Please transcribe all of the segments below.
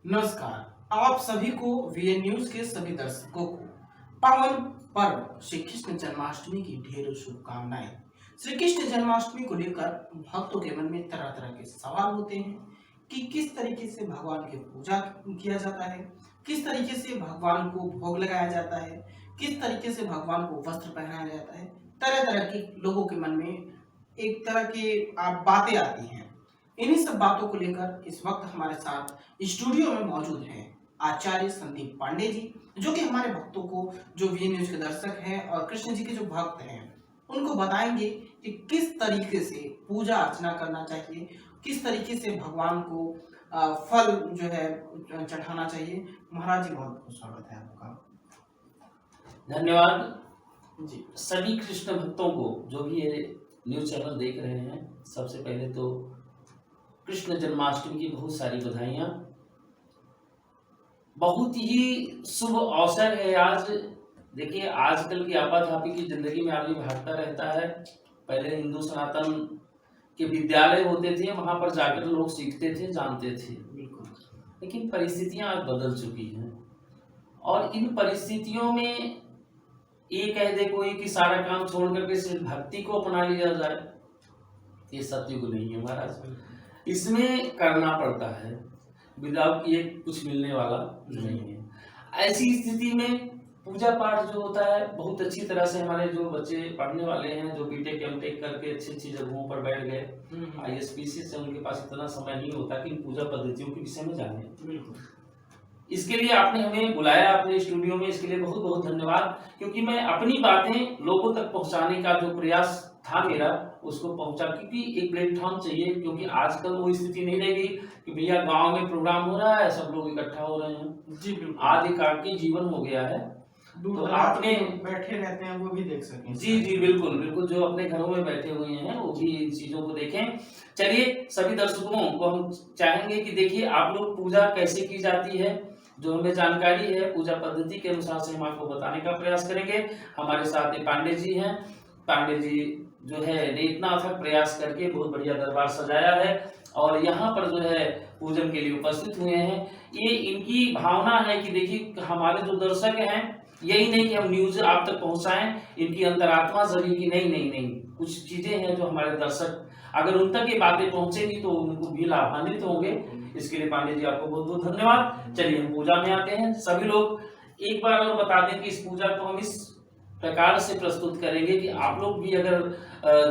नमस्कार। आप सभी को वीएन न्यूज के सभी दर्शकों को पावन पर्व श्री कृष्ण जन्माष्टमी की ढेरों शुभकामनाएं। श्री कृष्ण जन्माष्टमी को लेकर भक्तों के मन में तरह तरह के सवाल होते हैं कि किस तरीके से भगवान की पूजा किया जाता है, किस तरीके से भगवान को भोग लगाया जाता है, किस तरीके से भगवान को वस्त्र पहनाया जाता है। तरह तरह के लोगों के मन में एक तरह के बातें आती हैं। इन्हीं सब बातों को लेकर इस वक्त हमारे साथ स्टूडियो में मौजूद हैं आचार्य संदीप पांडे जी, जो कि हमारे भक्तों को, जो वी न्यूज के दर्शक हैं और कृष्ण जी के जो भक्त हैं, उनको बताएंगे कि किस तरीके से पूजा अर्चना करना चाहिए, किस तरीके से भगवान को फल जो है चढ़ाना चाहिए। महाराज जी, बहुत बहुत स्वागत है आपका। धन्यवाद जी। सभी कृष्ण भक्तों को जो भी ये न्यूज चैनल देख रहे हैं। सबसे पहले तो कृष्ण जन्माष्टमी की बहुत सारी बधाइयाँ। बहुत ही शुभ अवसर है आज। देखिए, आजकल की आपाधापी की जिंदगी में आदमी भागता रहता है। पहले हिंदू सनातन के विद्यालय होते थे, वहां पर जाकर लोग सीखते थे, जानते थे। लेकिन परिस्थितियां आज बदल चुकी हैं और इन परिस्थितियों में ये कह दे कोई कि सारा काम छोड़ करके सिर्फ भक्ति को अपना लिया जाए, ये सत्युग नहीं है महाराज। इसमें करना पड़ता है, विदाउट किए कुछ मिलने वाला नहीं है। ऐसी स्थिति में पूजा पाठ जो होता है बहुत अच्छी तरह से हमारे जो बच्चे पढ़ने वाले हैं, जो बीटेक एमटेक करके अच्छी अच्छी जगहों पर बैठ गए, आईएसपीसी से उनके पास इतना समय नहीं होता कि इन पूजा पद्धतियों के विषय में जाने। इसके लिए आपने हमें बुलाया अपने स्टूडियो में, इसके लिए बहुत बहुत धन्यवाद। क्योंकि मैं अपनी बातें लोगों तक पहुंचाने का जो प्रयास था मेरा, उसको पहुंचा, क्योंकि एक प्लेटफॉर्म चाहिए। क्योंकि आजकल वो स्थिति नहीं रहेगी कि भैया गांव में प्रोग्राम हो रहा है, सब लोग इकट्ठा हो रहे हैं। जी बिल्कुल। आज एक आपकी जीवन हो गया है, तो आपने बैठे रहते हैं वो भी देख सकें। जी जी बिल्कुल बिल्कुल, जो अपने घरों में बैठे हुए हैं वो भी इन चीजों को देखें। चलिए, सभी दर्शकों को हम चाहेंगे कि देखिए आप लोग पूजा कैसे की जाती है, जो हमें जानकारी है पूजा पद्धति के अनुसार से हम आपको बताने का प्रयास करेंगे। हमारे साथ ये पांडे जी हैं। पांडे जी जो है ने इतना अथक प्रयास करके बहुत बढ़िया दरबार सजाया है और यहाँ पर जो है पूजन के लिए उपस्थित हुए हैं। ये इनकी भावना है कि देखिए हमारे जो दर्शक हैं, यही नहीं कि हम न्यूज आप तक पहुंचाएं, इनकी अंतरात्मा जगी कि नहीं नहीं नहीं, कुछ चीजें हैं जो हमारे दर्शक अगर उन तक ये बातें पहुंचेगी तो उनको भी लाभान्वित होंगे। इसके लिए पांडे जी आपको बहुत बहुत धन्यवाद। चलिए हम पूजा में आते हैं। सभी लोग एक बार और बता दें कि इस पूजा को हम इस प्रकार से प्रस्तुत करेंगे कि आप लोग भी अगर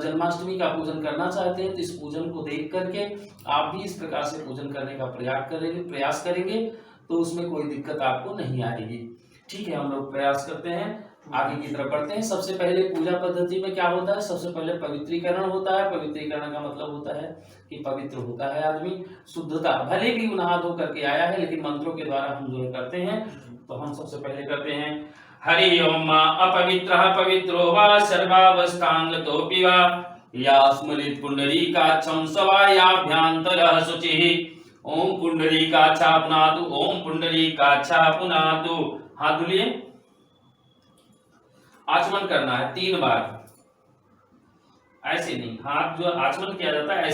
जन्माष्टमी का पूजन करना चाहते हैं तो इस पूजन को देख करके आप भी इस प्रकार से पूजन करने का प्रयास करेंगे तो उसमें कोई दिक्कत आपको नहीं आएगी। ठीक है, हम लोग प्रयास करते हैं, आगे की तरफ बढ़ते हैं। सबसे पहले पूजा पद्धति में क्या होता है, सबसे पहले पवित्रीकरण होता है। पवित्रीकरण का मतलब होता है कि पवित्र होता है आदमी, शुद्धता, भले भी नहा धो करके आया है लेकिन मंत्रों के द्वारा हम जो है करते हैं। तो हम सबसे पहले करते हैं हरि ओम अपवित्रः पवित्रो वा सर्वावस्थांगतोऽपि वा यास्मलित पुंडरीकाक्षं सवायाभ्यन्तरः शुचिः। ओम पुंडरीकाक्षा पुनातु, ओम पुंडरीकाक्षा पुनातु। हाथ धुलिए। आचमन करना है 3 बार, ऐसे नहीं, हाथ जो आचमन किया जाता है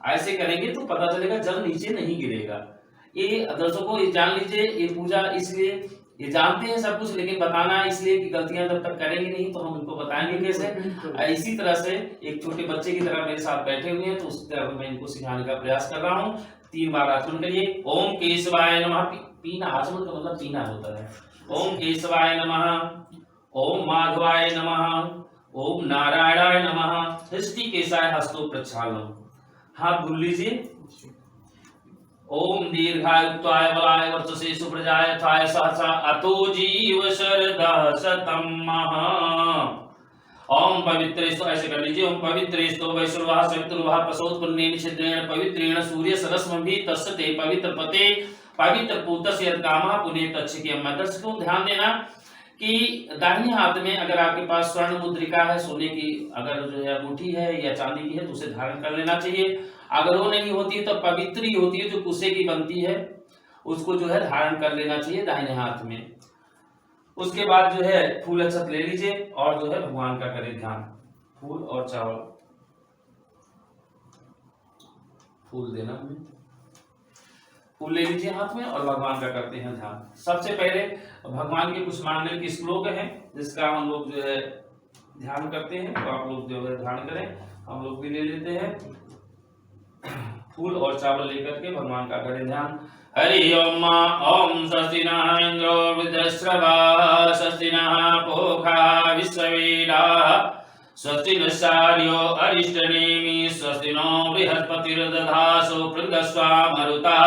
ऐसे करेंगे तो पता चलेगा जल नीचे नहीं गिरेगा। ये दर्शकों ये जान लीजिए, ये पूजा इसलिए, ये जानते हैं सब कुछ लेकिन बताना इसलिए कि गलतियां जब तक करेंगे नहीं तो हम उनको बताएंगे कैसे। इसी तरह से एक छोटे बच्चे की तरह मेरे साथ बैठे हुए हैं तो उसी तरह मैं इनको सिखाने का प्रयास कर रहा हूँ। 3 बार आचमन करिए। ओम केशवाय नमः। पीना, आचमन का मतलब पीना होता है। ओम केशवाय नमः, ओम माधवाय नमः, ओम नारायणाय नमः। हृष्टिकेशाय हस्तो प्रक्षालनम। हाथ धुल लीजिए। ओम दीर्घायुत्वाय बलाय वर्चसे सुप्रजाय थाय सहसा अतो जीव शरदः शतम् महा। ओम पवित्रेस्तु, ऐसे कर लीजिए। ओम पवित्रेस्तु वैश्रवः सवितुर्वः प्रसोत्पन्नेन छिद्रेण पवित्रेण सूर्य सरस्मभिः तस्ते पवित्र पते पवित्र पूतस्य यत्कामः पुनेत तच्छिकेम। दर्शकों ध्यान देना कि दाहिने हाथ में अगर आपके पास स्वर्ण मुद्रिका है, सोने की अगर जो है अंगूठी है या चांदी की है तो उसे धारण कर लेना चाहिए। अगर वो नहीं होती है तो पवित्री होती है जो कुसे की बनती है, उसको जो है धारण कर लेना चाहिए दाहिने हाथ में। उसके बाद जो है फूल अक्षत ले लीजिए और जो है भगवान का करें ध्यान। फूल और चावल, फूल देना हमें, फूल ले लीजिए हाथ में और भगवान का करते हैं ध्यान। सबसे पहले भगवान के कुछ मानने के श्लोक हैं जिसका हम लोग जो है ध्यान करते हैं, तो आप लोग जो है ध्यान करें। हम लोग भी ले लेते हैं फूल और चावल लेकर के भगवान का करें ध्यान। हरि ओम ओम स्वस्ति नः इंद्रो वृद्धश्रवाः स्वस्ति नः पूषा विश्ववेदाः स्वस्ति नः शार्यो अरिष्टनेमिः स्वस्ति नो बृहस्पतिर्दधातु पृथ्वी मरुतः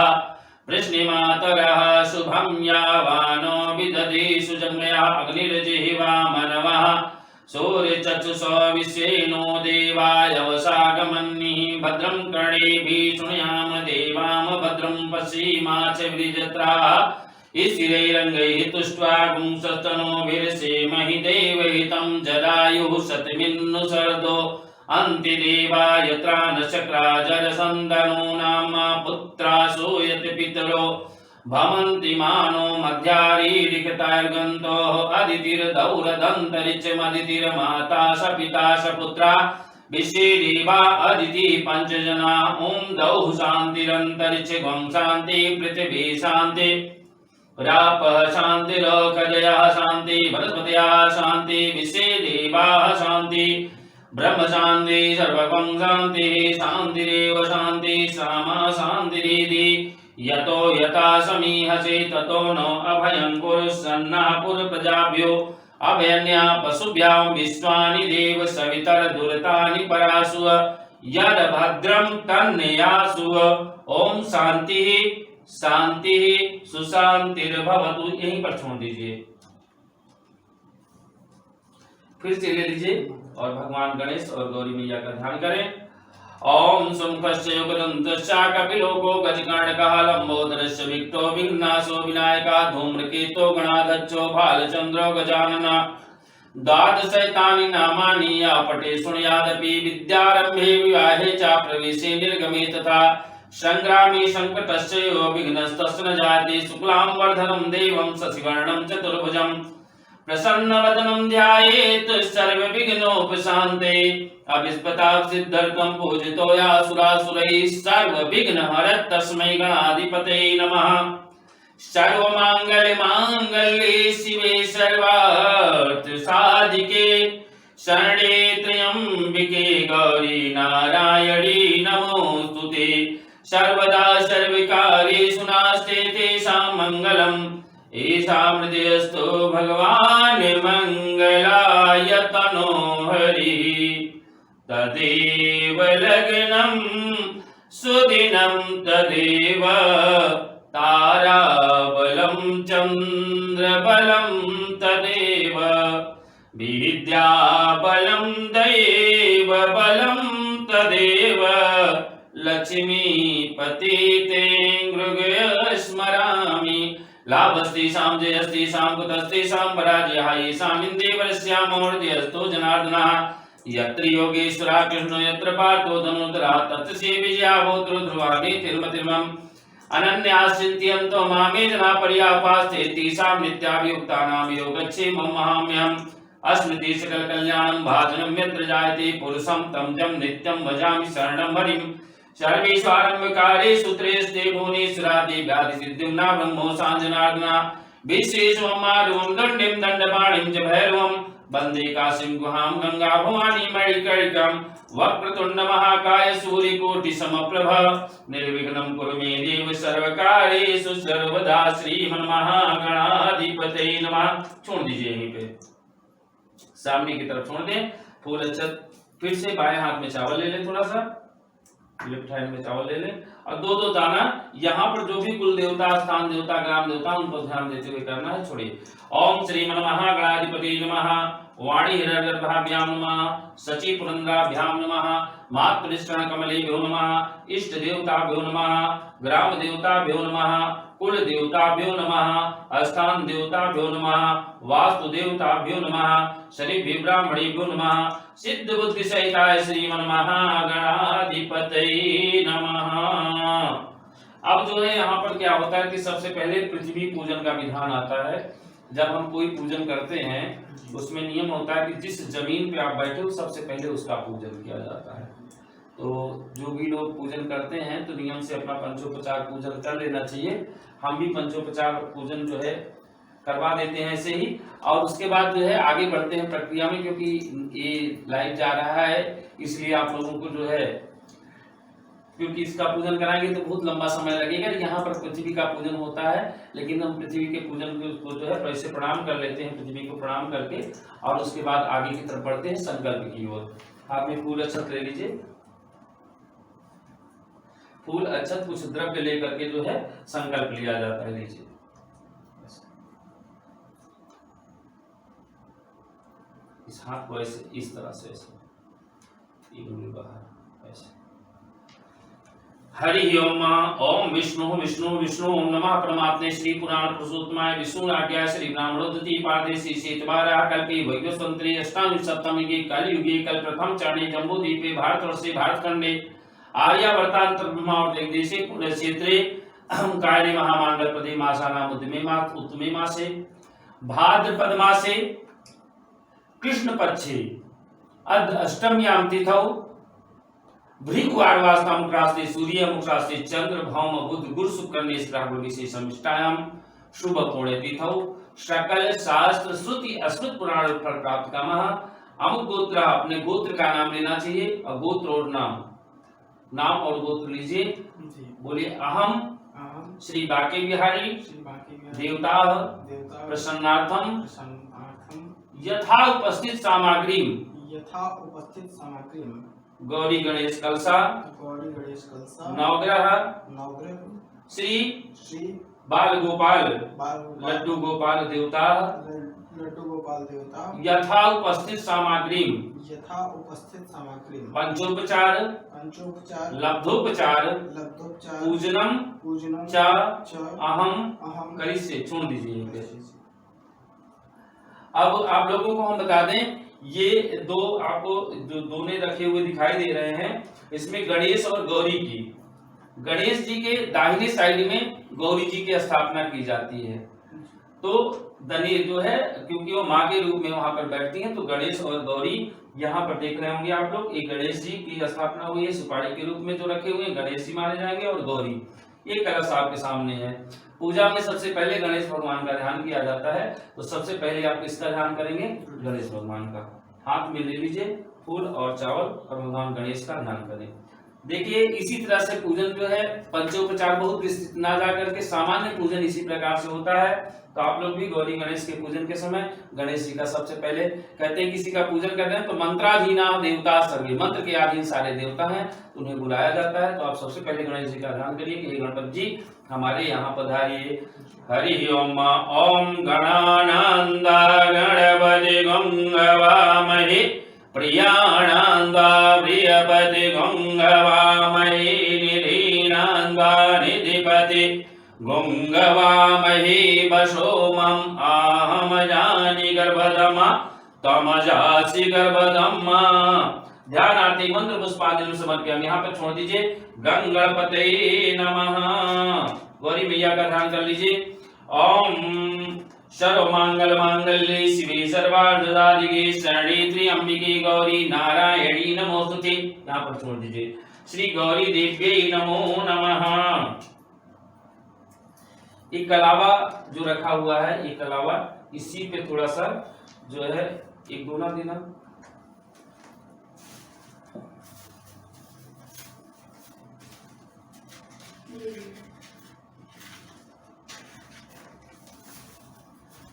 वृष्णिमातरः शुभं यावानो विदधेषु जन्मया अग्निर्जिह्वा मनवः सूर्यचक्षुषो विश्वेनो देवाय वसागमन्निः भद्रं कर्णेभिः शृणुयाम देवाम भद्रं पश्येमाक्षभिर्यजत्राः स्थिरैरङ्गैः तुष्ट्वा गुंसस्तनोभिर्सेमहि देवहितं जदायुः शतमिन्नुसर्दो अन्तिदेवाय त्राणचक्राजरसन्दनो नाम पुत्रा सूयते पितरो भवन्ति मानो मध्यारीरिकतार्गन्तोः अदितिर्दौरदन्तरिक्षमदितिर्माता स पिता स पुत्रा विश्वे देवा अदिति पंचजना ओम दौः शान्तिरन्तरिक्षं शान्ति पृथिवी शान्ति रापः शान्तिरोखजयः शान्ति वनस्पतयः शान्ति विश्वे देवाः शान्ति ब्रह्म शान्ति सर्वगं शान्तिः शान्तिरेव शान्ति सामा शान्तिरिति यतो यथा समीहसे ततो नो अभयं कुरु सन्नः कुरु प्रजाभ्यो अभयन्या पशुभ्यां विश्वानि देव सवितर्दुरतानि परासु यद भद्रं तन्नयासु ओम शांति शांति सुशांतिर्भवतु। यहीं पर छोड़ दीजिए, फिर से ले लीजिए और भगवान गणेश और गौरी मैया का ध्यान करें। ओम सुमुखस्य युगदन्तश्च कपिलोको गजकर्णकः लंबोदरस्य विक्तो विघ्नासो विनायका धूम्रकेतो गणाध्यक्षो भालचन्द्रो गजानन द्वादशैतानि नामानि या पठे शृणुयादपि विद्यारम्भे विवाहे च प्रवेशे निर्गमे तथा संग्रामे संकटस्य यो विघ्नस्तस्य न जायते शुक्लांबरधरं देवं शशिवर्णं चतुर्भुजं प्रसन्नवदनं ध्यायेत् सर्वविघ्नोपशान्ते अभिष्पताः सिद्धर्थं पूजितो यासुरासुरैः सर्वविघ्नहरः तस्मै गणाधिपतये नमः। सर्वमाङ्गल्ये शिवे सर्वार्थसाधिके शरणे त्र्यम्बिके गौरी नारायणी नमोस्तुते सर्वदा सर्वकार्येषु नास्ते तेषां मङ्गलम् ईशा मृदयस्तु भगवान् मंगलाय तनो हरिः तदेव लग्नं सुदिनं तदेव ताराबलं चन्द्रबलं तदेव विद्याबलं दैवबलं तदेव लक्ष्मीपतिते स्मरामि लाभस्तेषां जयस्तेषां कुतस्तेषां पराजयः येषां इन्द्रेवरस्यां मौर्जयस्तु जनार्दनः यत्र योगेश्वरः कृष्णो यत्र पार्थो धनुर्धरः तत्र विजया भूतृ ध्रुवाणि तिर्मतिर्मम् अनन्याश्चिन्तयन्तो मामे जना पर्यापास्ते तेषां नित्याभियुक्तानां योगक्षेमं महाम्यहम् अस्मृति सकल कल्याणं भाजनं यत्र जायते पुरुषं तं जं नित्यं भजामि शरणं हरिं सर्वेश्वरम्बकारे सूत्रेस्ते भुवनेश्वरादि व्याधि सिद्धिं न ब्रह्मो सांजनार्दना विशेषमारुं दण्डिं दण्डपाणिं च भैरवं वन्दे काशीं गुहां गंगा भवानी मणिकर्णिकां वक्रतुण्ड महाकाय सूर्यकोटि समप्रभ निर्विघ्नं कुरु मे देव सर्वकार्येषु सर्वदा श्रीमन्महागणाधिपतये नमः। छोड़ दीजिए यहीं पे, सामने की तरफ छोड़ दें फूल अक्षत। फिर से बाएं हाथ में चावल ले लें, थोड़ा सा लेफ्ट हैंड में चावल ले लें और दो दो दाना यहाँ पर जो भी कुल देवता स्थान देवता ग्राम देवता उनको ध्यान देते हुए करना है। छोड़िए। ओम श्रीमन्महागणाधिपतये नमः। वाणी हिरण्यगर्भाभ्यां नमः। शची पुरंद्राभ्यां नमः। मातृष्टन कमलेभ्यो नमः। इष्ट देवताभ्यो नमः। ग्राम देवताभ्यो नमः। कुल देवताभ्यो नमः। स्थान देवताभ्यो नमः। वास्तु देवताभ्यो नमः। शरीभ्यो ब्राह्मणेभ्यो नमः। सिद्ध बुद्धि सहिताय श्रीमन्महागणाधिपतये नमः। अब जो है यहाँ पर क्या होता है कि सबसे पहले पृथ्वी पूजन का विधान आता है। जब हम कोई पूजन करते हैं उसमें नियम होता है कि जिस जमीन पे आप बैठे हो सबसे पहले उसका पूजन किया जाता है। तो जो भी लोग पूजन करते हैं तो नियम से अपना पंचोपचार पूजन कर लेना चाहिए। हम भी पंचोपचार पूजन जो है करवा देते हैं ऐसे ही, और उसके बाद जो है आगे बढ़ते हैं प्रक्रिया में, क्योंकि ये लाइव जा रहा है इसलिए आप लोगों को जो है, क्योंकि इसका पूजन कराएंगे तो बहुत लंबा समय लगेगा। यहाँ पर पृथ्वी का पूजन होता है, लेकिन हम पृथ्वी के पूजन को जो है वैसे प्रणाम कर लेते हैं, पृथ्वी को प्रणाम करके, और उसके बाद आगे की तरफ बढ़ते हैं संकल्प की ओर। आप में फूल अक्षत ले लीजिए, फूल अक्षत कुछ द्रव्य लेकर के जो है संकल्प लिया जाता है। लीजिए, इस हाथ को ऐसे, इस तरह से ऐसे, ये उंगली बाहर ऐसे। हरि ओम विष्णु विष्णु विष्णु ओम नमः परमात्मे श्री पुराण पुरुषोत्तमाय विष्णु आज्ञा श्री ब्राह्मणोदति पारदेशी शेतवारा कल्पे वैवस्वंतरे अष्टादश सप्तमी के कलयुगे कल प्रथम चरणे जम्बूद्वीपे भारतवर्षे भारतखंडे आर्यावर्तांतर ब्रह्मा और देशे पुण्य क्षेत्रे कायने महामांगल पदे मासानाम उत्तमे मासे भाद्रपद मासे कृष्ण पक्षे अद्य अष्टम्याम तिथौ भृगुवारवास्ता मुक्रास्ते सूर्य मुक्रास्ते चंद्र भौम बुध गुरु शुक्रने राहु विशेषम इष्टायाम शुभ पुण्य तिथौ सकल शास्त्र श्रुति अश्रुत पुराण फल प्राप्त कामः। अमुक गोत्र, अपने गोत्र का नाम लेना चाहिए, और गोत्र और नाम और गोत्र लीजिए। बोलिए, अहम श्री बाके बिहारी देवता प्रसन्नार्थम यथा उपस्थित सामग्री गौरी गणेश कलसा नवग्रह श्री बाल गोपाल लड्डू गोपाल देवता यथा उपस्थित सामग्री पंचोपचार लब्धोपचार पूजनम च अहम करिष्ये। छोड़ दीजिए। अब आप लोगों को हम बता दें, ये दो आपको जो दोने रखे हुए दिखाई दे रहे हैं, इसमें गणेश और गौरी की, गणेश जी के दाहिने साइड में गौरी जी की स्थापना की जाती है। तो दनी जो है, क्योंकि वो माँ के रूप में वहां पर बैठती हैं, तो गणेश और गौरी यहाँ पर देख रहे होंगे आप लोग। एक गणेश जी की स्थापना हुई है सुपारी के रूप में, जो रखे हुए हैं गणेश जी माने जाएंगे, और गौरी। ये कलश आपके सामने है। पूजा में सबसे पहले गणेश भगवान का ध्यान किया जाता है, तो सबसे पहले आप किसका ध्यान करेंगे? गणेश भगवान का। हाथ में ले लीजिए फूल और चावल और भगवान गणेश का ध्यान करें। देखिए, इसी तरह से पूजन जो है पंचोपचार बहुत विस्तृत ना जा करके सामान्य पूजन इसी प्रकार से होता है। तो आप लोग भी गौरी गणेश के पूजन के समय गणेश जी का सबसे पहले कहते हैं, किसी का पूजन करते हैं तो मंत्राधीना देवता सर्वे, मंत्र के अधीन सारे देवता हैं, उन्हें बुलाया जाता है। तो आप सबसे पहले गणेश जी का ध्यान करिए कि गणपति जी हमारे यहाँ पधारिए। हरि ओम। ओम गणानंदा गणपति गंगवामहे प्रियानंदा प्रियपति गंगवामहे निधीनंदा निधिपति गंगवामहे वसोमं आहम जानि गर्भधमा तमजासि गर्भधमा। ध्यानार्थी मंत्र पुष्पांजलि समर्पयामि। यहाँ पर छोड़ दीजिए। गंगणपतये नमः। गौरी मैया का ध्यान कर लीजिए। ओम सर्वमंगल मांगल्ये शिवे सर्वार्थसाधिके शरण्ये त्र्यंबके गौरी नारायणी नमोस्तुते। यहाँ पर छोड़ दीजिए। श्री गौरी देव्यै नमो नमः। एक कलावा जो रखा हुआ है, एक कलावा, इसी पे थोड़ा सा जो है एक दोना देना।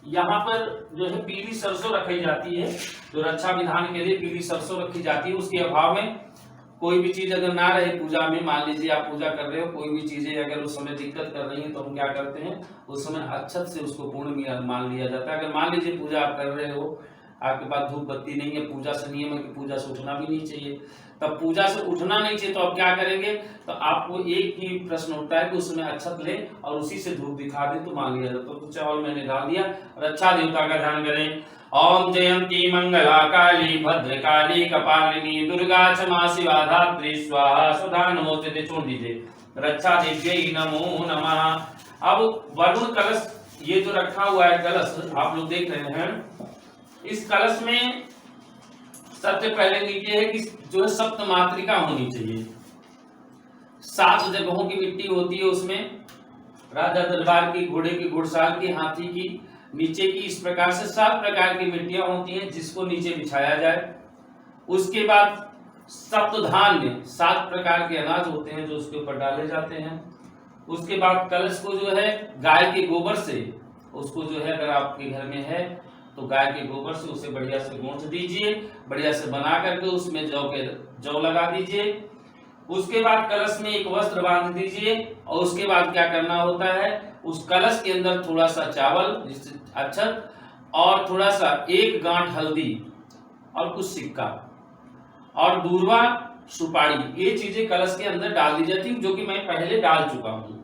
यहाँ पर जो है पीली सरसों रखी जाती है, जो रक्षा विधान के लिए पीली सरसों रखी जाती है। उसके अभाव में कोई भी चीज अगर ना रहे पूजा में, मान लीजिए आप पूजा कर रहे हो, कोई भी चीजें अगर उस समय दिक्कत कर रही हैं, तो हम क्या करते हैं, उस समय अक्षत से उसको पूर्ण मान लिया जाता है। अगर मान लीजिए पूजा आप कर रहे हो, आपके पास धूप बत्ती नहीं है, पूजा से नियम है कि पूजा से उठना भी नहीं चाहिए, तब पूजा से उठना नहीं चाहिए, तो आप क्या करेंगे, तो आपको एक ही प्रश्न होता है कि उस समय अक्षत ले और उसी से धूप दिखा दे तो मान लिया जाता है। तो चावल मैंने डाल दिया और अच्छा देवता का ध्यान करें। ओम जयंती मंगला काली भद्रकाली कपालिनी दुर्गा क्षमा शिवा धात्री स्वाहा सुधा नमोस्तुते। छोड़ दीजिए। रक्षा देव्यै नमो नमः। अब वरुण कलश ये जो रखा हुआ है कलश आप लोग देख रहे हैं, इस कलश में सबसे पहले नीचे है कि जो है सप्त मात्रिका होनी चाहिए। 7 जगहों की मिट्टी होती है उसमें, राजा दरबार की, घोड़े की, घुड़साल की, हाथी की, नीचे की, इस प्रकार से 7 प्रकार की मिट्टियां होती हैं जिसको नीचे बिछाया जाए। उसके बाद सप्तधान्य 7 प्रकार के अनाज होते हैं जो उसके ऊपर डाले जाते हैं। उसके बाद कलश को जो है गाय के गोबर से, उसको जो है अगर आपके घर में है तो गाय के गोबर से उसे बढ़िया से गूंथ दीजिए, बढ़िया से बना करके उसमें जौ लगा दीजिए। उसके बाद कलश में एक वस्त्र बांध दीजिए और उसके बाद क्या करना होता है, उस कलश के अंदर थोड़ा सा चावल जिससे अक्षत और थोड़ा सा 1 गांठ हल्दी और कुछ सिक्का और दूर्वा, सुपारी, ये चीजें कलश के अंदर डाल दी जाती, जो कि मैं पहले डाल चुका हूं।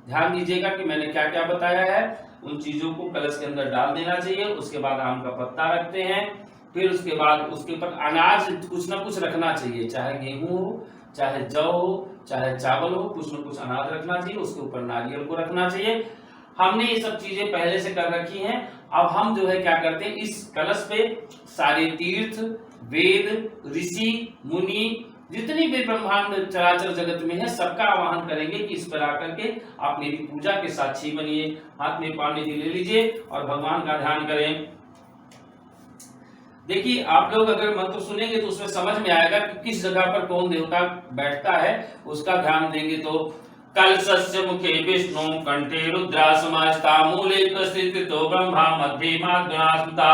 ध्यान दीजिएगा कि मैंने क्या क्या बताया है, उन चीजों को कलश के अंदर डाल देना चाहिए। उसके बाद आम का पत्ता रखते हैं, फिर उसके बाद उसके ऊपर अनाज कुछ ना कुछ रखना चाहिए, चाहे गेहूं हो, चाहे जौ हो, चाहे चावल हो, कुछ ना कुछ अनाज रखना चाहिए। उसके ऊपर नारियल को रखना चाहिए। हमने ये सब चीजें पहले से कर रखी हैं। अब हम जो है क्या करते हैं, इस कलश पे सारे तीर्थ, वेद, ऋषि, मुनि, जितनी भी ब्रह्मांड चराचर जगत में है सबका आवाहन करेंगे कि इस पर आकर के आप मेरी पूजा के साक्षी बनिए। हाथ में पानी ले लीजिए और भगवान का ध्यान करें। देखिए आप लोग अगर मंत्र सुनेंगे तो उसमें समझ में आएगा कि किस जगह पर कौन देवता बैठता है, उसका ध्यान देंगे तो कलशस्य मुखे विष्णु कंठे रुद्रा समास्ता मूले स्थितो ब्रह्मा मध्ये माद्गणास्मृता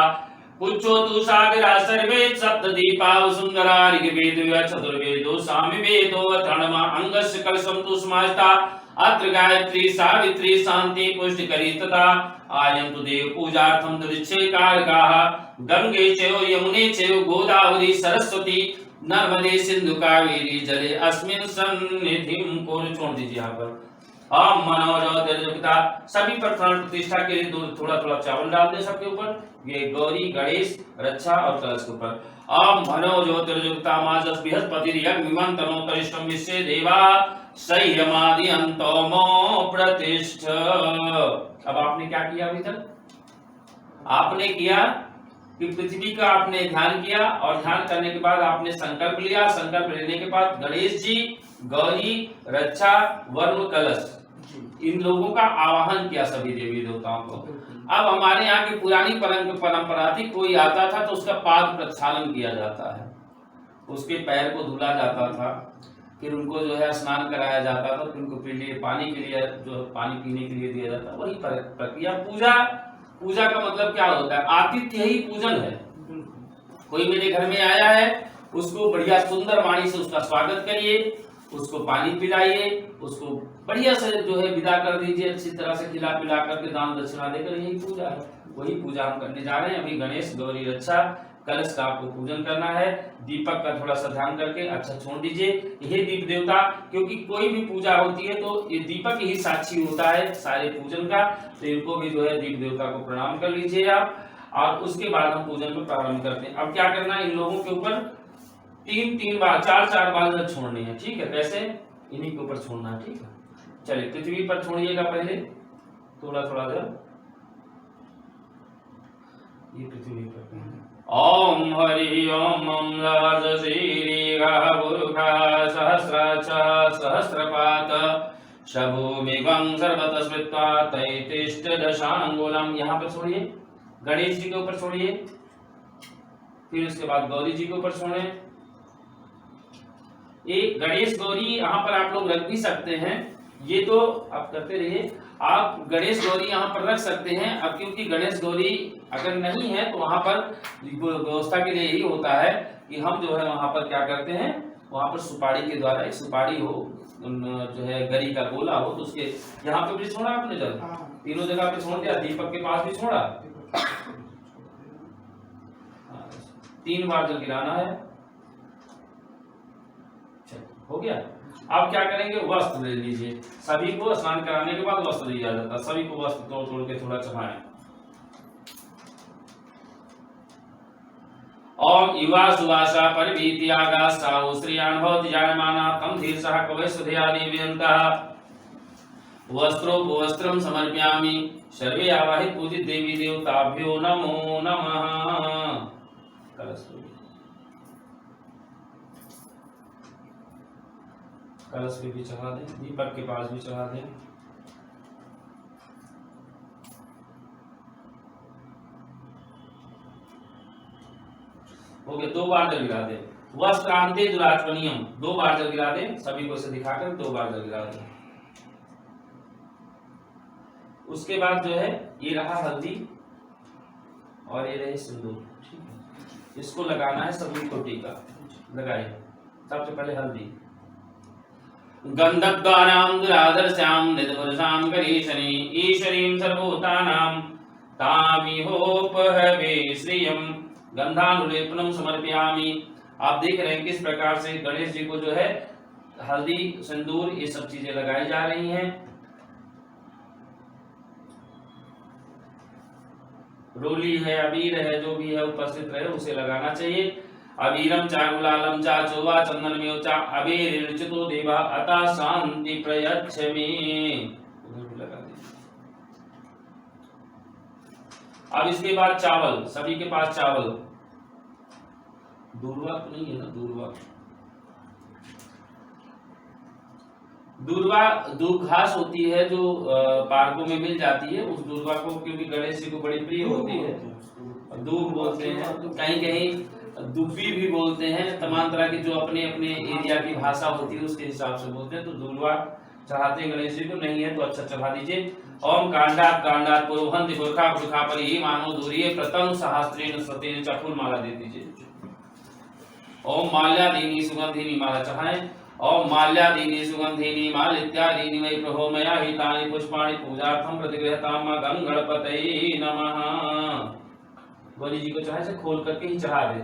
पुच्छो तु सागरा सर्वे सप्त दीपा सुंदरा ऋग्वेदो चतुर्वेदो सामवेदो अथर्वणा अंगस्य कलशम तु समास्ता अत्र गायत्री सावित्री शांति पुष्टिकरी तथा आयन्तु देव पूजार्थं दृच्छे कारकाः गंगे चैव यमुने चैव गोदावरी सरस्वती नर्मदे सिंधु कावेरी जले अस्मिन् सन्निधिं कुरु। छोड़ दीजिए यहाँ पर। ओम मनोजोतिर्जुक्ता, सभी पर प्राण प्रतिष्ठा के लिए थोड़ा थोड़ा चावल डाल दें सबके ऊपर, ये गौरी, गणेश, रक्षा और कलश के ऊपर। ओम मनोजोतिर्जुक्ता माजस बृहस्पति यज्ञमंतनो करिष्ठम विश्वे देवा संयमादि अंतोमो प्रतिष्ठ। अब आपने क्या किया अभी तक? आपने किया कि पृथ्वी का आपने ध्यान किया और ध्यान करने के बाद आपने संकल्प लिया। संकल्प लेने के बाद गणेश जी, गौरी, रक्षा, वरुण, कलश, इन लोगों का आवाहन किया सभी देवी देवताओं को। अब हमारे यहाँ की पुरानी परंपरा थी, कोई आता था तो उसका पाद प्रक्षालन किया जाता है, उसके पैर को धुला जाता था, फिर उनको जो है स्नान कराया जाता था, फिर उनको पानी के लिए जो पानी पीने के लिए दिया जाता। वही प्रक्रिया। पूजा का मतलब क्या होता है? आतिथ्य ही पूजन है। कोई मेरे घर में आया है, उसको बढ़िया सुंदर वाणी से उसका स्वागत करिए, उसको पानी पिलाइए, उसको बढ़िया से जो है विदा कर दीजिए, अच्छी तरह से खिला पिला करके दान दक्षिणा देकर, यही पूजा है। वही पूजा हम करने जा रहे हैं अभी। गणेश, गौरी, रक्षा, कलश का आपको पूजन करना है। दीपक का थोड़ा सा ध्यान करके अच्छा छोड़ दीजिए। ये दीप देवता, क्योंकि कोई भी पूजा होती है तो ये दीपक ही साक्षी होता है सारे पूजन का, तो इनको भी जो है दीप देवता को प्रणाम कर लीजिए आप। और उसके बाद हम पूजन को प्रारंभ करते हैं। अब क्या करना है, इन लोगों के ऊपर 3-3 बार, 4-4 बार जल छोड़नी है। ठीक है, कैसे? इन्हीं के ऊपर छोड़ना है। ठीक है, चलिए पृथ्वी पर छोड़िएगा पहले थोड़ा थोड़ा जल, ये पृथ्वी पर। ओम हरि ओम सहस्रपात शभूमिगं सर्वतः स्मृत्वा तैतिष्ठ दशांगुलम। यहाँ पर छोड़िए, गणेश जी के ऊपर छोड़िए, फिर उसके बाद गौरी जी के ऊपर छोड़े। ये गणेश गौरी यहाँ पर आप लोग रख भी सकते हैं, ये तो आप करते रहिए। आप गणेश गौरी यहाँ पर रख सकते हैं। अब क्योंकि गणेश गौरी अगर नहीं है तो वहां पर व्यवस्था के लिए यही होता है कि हम जो है वहां पर क्या करते हैं, वहां पर सुपारी के द्वारा, एक सुपारी हो, जो है गरी का गोला हो, तो उसके यहाँ पे भी छोड़ा आपने जल, तीनों जगह पे छोड़ दिया, दीपक के पास भी छोड़ा, 3 बार जल गिराना है। हो गया। अब क्या करेंगे, वस्त्र ले लीजिए। सभी को स्नान कराने के बाद वस्त्र दिया जाता है, सभी को वस्त्र तोड़ तोड़ के थोड़ा चढ़ाएं। ओम युवा सुवासा परिवीत्यागा साहु श्रियान भवति जायमाना तम धीरसः कवय सुधया देवयन्तः वस्त्रो वस्त्रम समर्पयामि सर्वे आवाहित पूजित देवी देवताभ्यो नमो नमः। कलश पे भी चढ़ा दें, दीपक के पास भी चढ़ा दें। हो गया, 2 बार जल गिरा दें। वस्त्रांते दुराचमनियम, 2 बार जल गिरा दें, सभी को इसे दिखाकर 2 बार जल गिरा दें। उसके बाद जो है ये रहा हल्दी और ये रहे सिंदूर, ठीक है। इसको लगाना है सभी को टीका लगाइए। सबसे पहले हल्दी, गंधद्वारां दुरादर्शां निधपुरुषां करीशनि ईश्वरीं सर्वभूतानां तामिहोपहवे श्रियं गंधानुलेपनम समर्पयामि। आप देख रहे हैं किस प्रकार से गणेश जी को जो है हल्दी सिंदूर ये सब चीजें लगाई जा रही हैं। रोली है, अबीर है, जो भी है उपस्थित रहे उसे लगाना चाहिए। अबीरम चा गुलालम चा चोवा चंदनमेव चा अबीरिर्चितो देवा अतः शांति प्रयच्छमि। उधर भी लगा दीजिए। अब इसके बाद चावल, सभी के पास चावल, दूर्वा तो नहीं है ना, दूर्वा दूर्घास होती है जो पार्कों में मिल जाती है। उस दूर्वा को क्योंकि गणेश जी को बड़ी प्रिय होती है, दूब बोलते हैं, कहीं कहीं दुब्बी भी बोलते हैं। तमाम तरह की जो अपने अपने एरिया की भाषा होती है उसके हिसाब से बोलते हैं। तो दूर्वा चढ़ाते हैं गणेश जी को, नहीं है तो अच्छा चढ़ा दीजिए। ओम कांडात कांडात पुरोहंति पुरखा पुरखा परि मानो दूरिये प्रतम सहस्त्रेण सतेन च, फूल माला दे दीजिए। ओम माल्यादीनी सुगंधिनी माला चढ़ाएं। ओम माल्यादीनी सुगंधिनी मालित्यादीनि वै प्रहोमया हितानि पुष्पाणि पूजार्थं प्रतिगृहताम गंगणपतये नमः। गौरी जी को चाहे से खोल करके ही चढ़ा दे,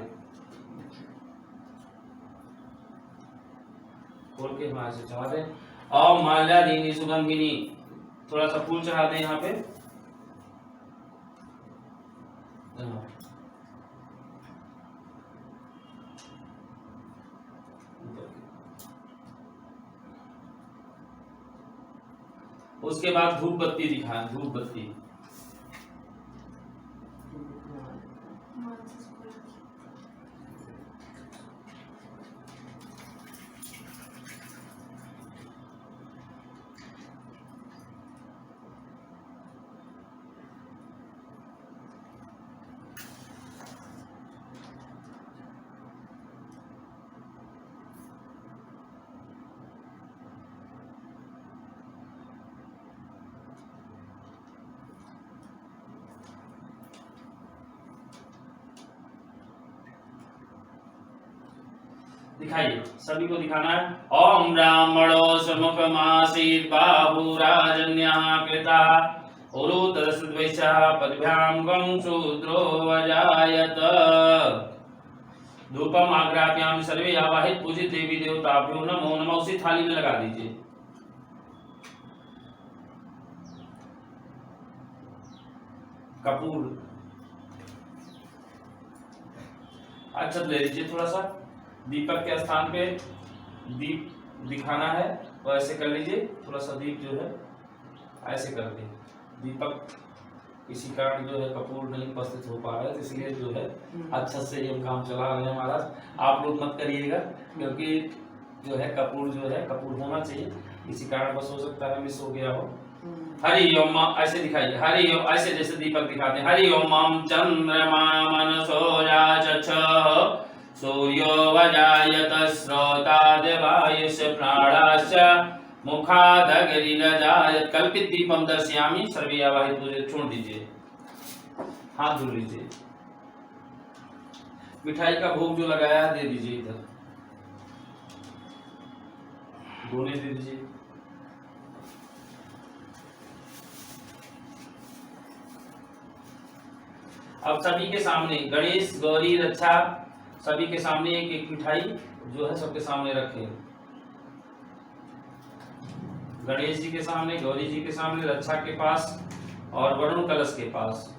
खोल के वहां से चढ़ा दे। ओम माल्यादीनी सुगंधिनी, थोड़ा सा फूल चढ़ा दे यहाँ पे। उसके बाद धूप बत्ती दिखाएं, धूप बत्ती। दिखाइए, सभी को दिखाना है। ओम ब्राह्मणो समुखमासीत् बाहुराजन्यः कृता उरुतरसद्वैषः पद्भ्यां गं शूद्रो अजायत। धूपम आग्राप्यामि सर्वे आवाहित पूजित देवी देवताभ्यो नमो नमः। उसी थाली में लगा दीजिए। कपूर, अच्छा ले लीजिए थोड़ा सा। दीपक के स्थान पे दीप दिखाना है तो ऐसे कर लीजिए, थोड़ा सा दीप जो है ऐसे कर दे। दीपक किसी कारण जो है कपूर नहीं उपस्थित हो पा रहा है, तो इसलिए जो है अच्छा से ये काम चला रहे हैं महाराज। आप लोग मत करिएगा, क्योंकि जो है कपूर होना चाहिए, किसी कारण बस हो सकता है मिस हो गया हो। हरि ओम, ऐसे दिखाइए। हरि ओम, ऐसे जैसे दीपक दिखाते हैं। हरि ओम चंद्रमा मनसो चक्ष सूर्यो वजायत स्रोतादिवायुष प्राणाश्च मुखादगिरिरजायत। कल्पित दीपम दर्शयामि सर्वे आवाहित पूजे। छोड़ दीजिए, हाथ धो लीजिए। मिठाई का भोग जो लगाया दे दीजिए, इधर दोने दे दीजिए। अब सभी के सामने गणेश गौरी रक्षा, सभी के सामने एक एक मिठाई जो है सबके सामने रखें। गणेश जी के सामने, गौरी जी के सामने, रक्षा के पास और वरुण कलश के पास।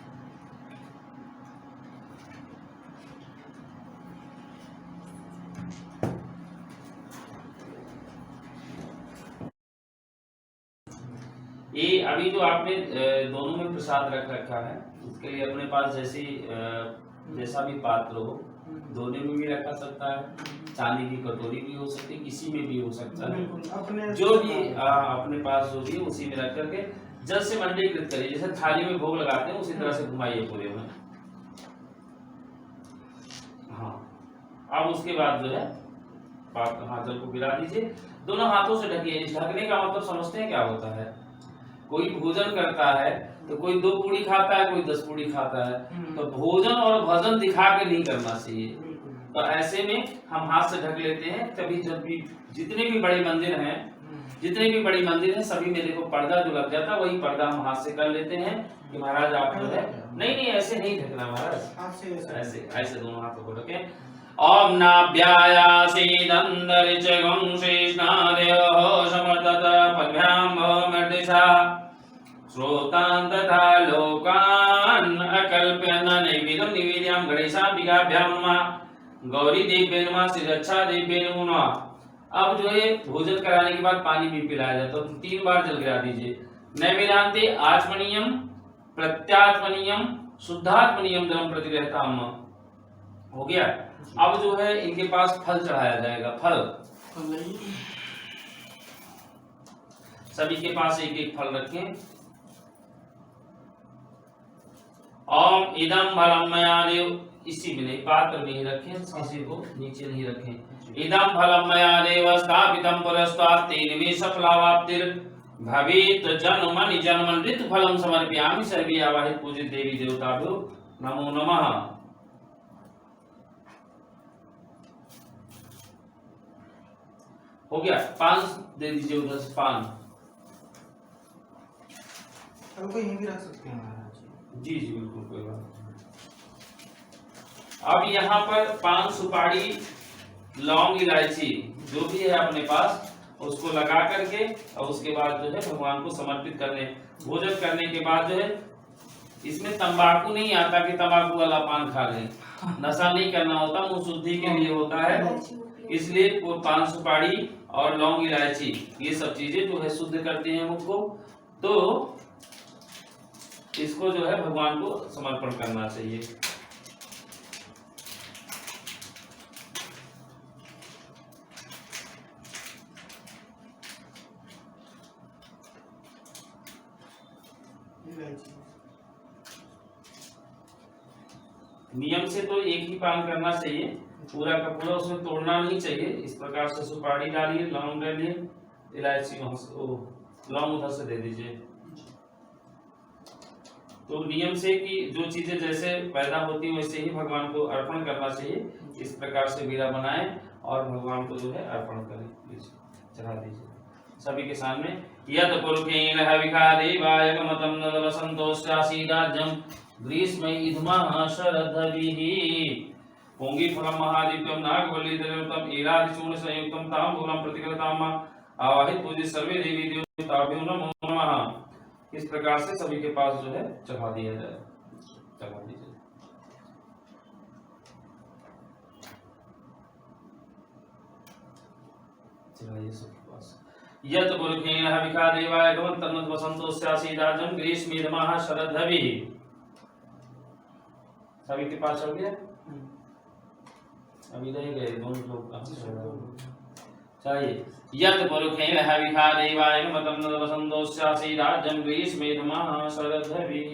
ये अभी जो आपने दोनों में प्रसाद रख रखा है, उसके लिए अपने पास जैसा भी पात्र हो, धोने में भी रखा सकता है, चांदी की कटोरी भी हो सकती है, किसी में भी हो सकता है, बिल्कुल अपने जो भी अपने पास जो भी है उसी में रख करके जल से मंडलीकृत करिए, जैसे थाली में भोग लगाते हैं उसी तरह से घुमाइए पूरे में। हाँ, अब उसके बाद जो है आप हाथ जल को गिरा दीजिए, दोनों हाथों से ढकिए। इस ढकने का मतलब समझते हैं क्या होता है? कोई भोजन करता है तो कोई 2 पूड़ी खाता है, कोई 10 पूड़ी खाता है, तो भोजन और भजन दिखा के नहीं करना चाहिए। तो ऐसे में हम हाथ से ढक लेते हैं। कभी जब भी जितने भी बड़े मंदिर हैं सभी में देखो पर्दा जो लग जाता है, वही पर्दा हम हाथ से कर लेते हैं कि महाराज आप जो है नहीं ऐसे नहीं ढकना महाराज, ऐसे दोनों हाथों को ढके। ओम नाभ्यायासीदंदरिचगं शेषनादयो समर्तत पद्भ्यां भवमर्दिशा श्रोतान् तथा लोकान् अकल्प्य नैवेद्यं निवेद्यां गणेशाम्बिकाभ्यां नमः गौरी देव्यै नमः श्रीरक्षा देव्यै नमः। अब जो है भोजन कराने के बाद पानी भी पिलाया जाता है, तो 3 बार जल गिरा दीजिए। नैवेद्यान्ते आचमनीयम प्रत्यात्मनीयम शुद्धात्मनीयम जलम प्रतिरहताम। हो गया। अब जो है इनके पास फल चढ़ाया जाएगा। फल सभी के पास एक एक फल रखें। ओम इदम फलम मया देव, इसी में नहीं, पात्र में ही रखें, किसी को नीचे नहीं रखें। इदम फलम मया देव स्थापितम पुरस्तात् तेन मे सफलावाप्तिर् भवेत् जन्मनि जन्मन ऋतु फलम समर्पयामि सर्वे आवाहित पूजित देवी देवताभ्यो नमो नमः। हो गया। पान दे दीजिए उधर से पान। यहीं भी रख सकते हैं महाराज जी जी बिल्कुल, कोई बात नहीं। अब यहाँ पर पान सुपारी लौंग इलायची जो भी है अपने पास उसको लगा करके और उसके बाद जो है भगवान को समर्पित करने, भोजन करने के बाद जो है इसमें तंबाकू नहीं आता कि तंबाकू वाला पान खा लें, नशा नहीं करना होता, मुंह शुद्धि के लिए होता है। इसलिए वो पान सुपारी और लौंग इलायची ये सब चीजें जो है शुद्ध करते हैं मुख को, तो इसको जो है भगवान को समर्पण करना चाहिए। नियम से तो एक ही पान करना चाहिए, पूरा का पूरा उसमें तोड़ना नहीं चाहिए। इस प्रकार से सुपारी डालिए, लौंग डालिए, इलायची लौंग उधर से दे दीजिए। तो नियम से कि जो चीजें जैसे पैदा होती है वैसे ही भगवान को अर्पण करना चाहिए। इस प्रकार से वीरा बनाएं और भगवान को जो है अर्पण करें, चढ़ा दीजिए सभी के सामने। यद पुरुषेण हविकादेवाय गमतं नद वसन्तोष्टासीदाज्यं ग्रीष्मै इदमः शरद्धभिः पुंगी फलम महादीप्यम नागवल्लीधरयुक्तम ईरादिचूर्ण संयुक्तम ताम्बूलम प्रतिकृताम आवाहित पूजित सर्वे देवी देवताभ्यो नमो नमः। इस प्रकार से सभी के पास जो है चढ़ा दिया जाए, चढ़ा दीजिए। चढ़ाइए सबके पास। यत् पुरुषेण हविकादेवाय गमतं नद वसन्तोष्टासीदाज्यं ग्रीष्मेदमः शरद्धभिः। सभी के पास चढ़ गया। अभी रह गए दोनों लोग चाहिए। यत् पुरुषेण हविकादेवाय गमतं नद वसन्तोष्टासीदाज्यं ग्रीष्मेदमः शरद्धभिः।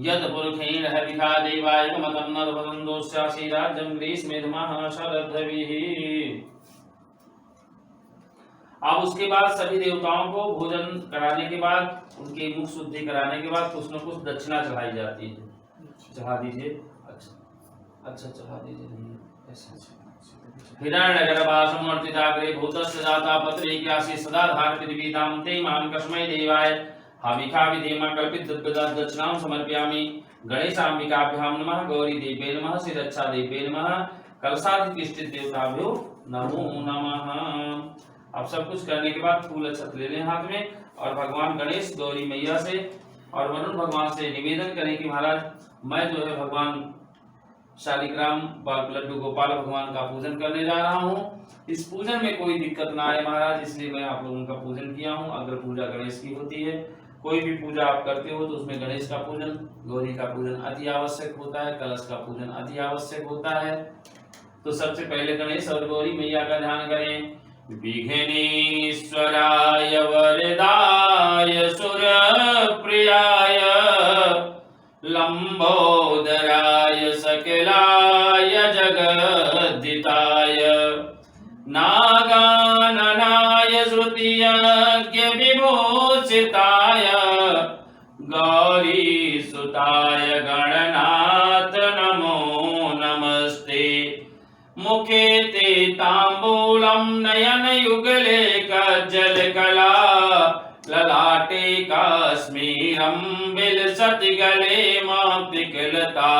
यत् पुरुषेण हविकादेवाय गमतं नद वसन्तोष्टासीदाज्यं ग्रीष्मेदमः शरद्धभिः। अब उसके बाद सभी देवताओं को भोजन कराने के बाद, उनकी मुख शुद्धि कराने के बाद कुछ न कुछ दक्षिणा चढ़ाई जाती है। चढ़ा दीजिए। अच्छा चढ़ा दीजिए। हिरण्यगर्भासमर्तिताग्रे भूतस्य जाता पत्रेक्यासि सदा धारयति ते मां कस्मै देवाय हविका विधेम कल्पित दक्षिणां समर्पयामि। गणेशाम्बिकाभ्यां नमः गौरी देव्यै नमः श्रीरक्षा देव्यै नमः कलशाधिष्ठित देवताभ्यो नमो नमः। अब सब कुछ करने के बाद फूल अक्षत ले लें हाथ में और भगवान गणेश, गौरी मैया से और वरुण भगवान से निवेदन करें कि महाराज मैं जो है भगवान शालिग्राम लड्डू गोपाल भगवान का पूजन करने जा रहा हूँ। इस पूजन में कोई दिक्कत ना आए महाराज, इसलिए मैं आप लोगों का पूजन किया हूँ। अग्र पूजा गणेश की होती है, कोई भी पूजा आप करते हो तो उसमें गणेश का पूजन, गौरी का पूजन अति आवश्यक होता है, कलश का पूजन अति आवश्यक होता है। तो सबसे पहले गणेश और गौरी मैया का ध्यान करें। विघ्नेश्वराय वरदाय सुरप्रियाय लंबोदराय सकलाय जगद्दिताय नागाननाय श्रुतियज्ञ विभूषिताय गौरीसुताय गणनाथ नमो नमस्ते। मुखे ते तांबूलं नयन युगले कज्जलकला ललाटे काश्मीरं विलसति गले मापिकलता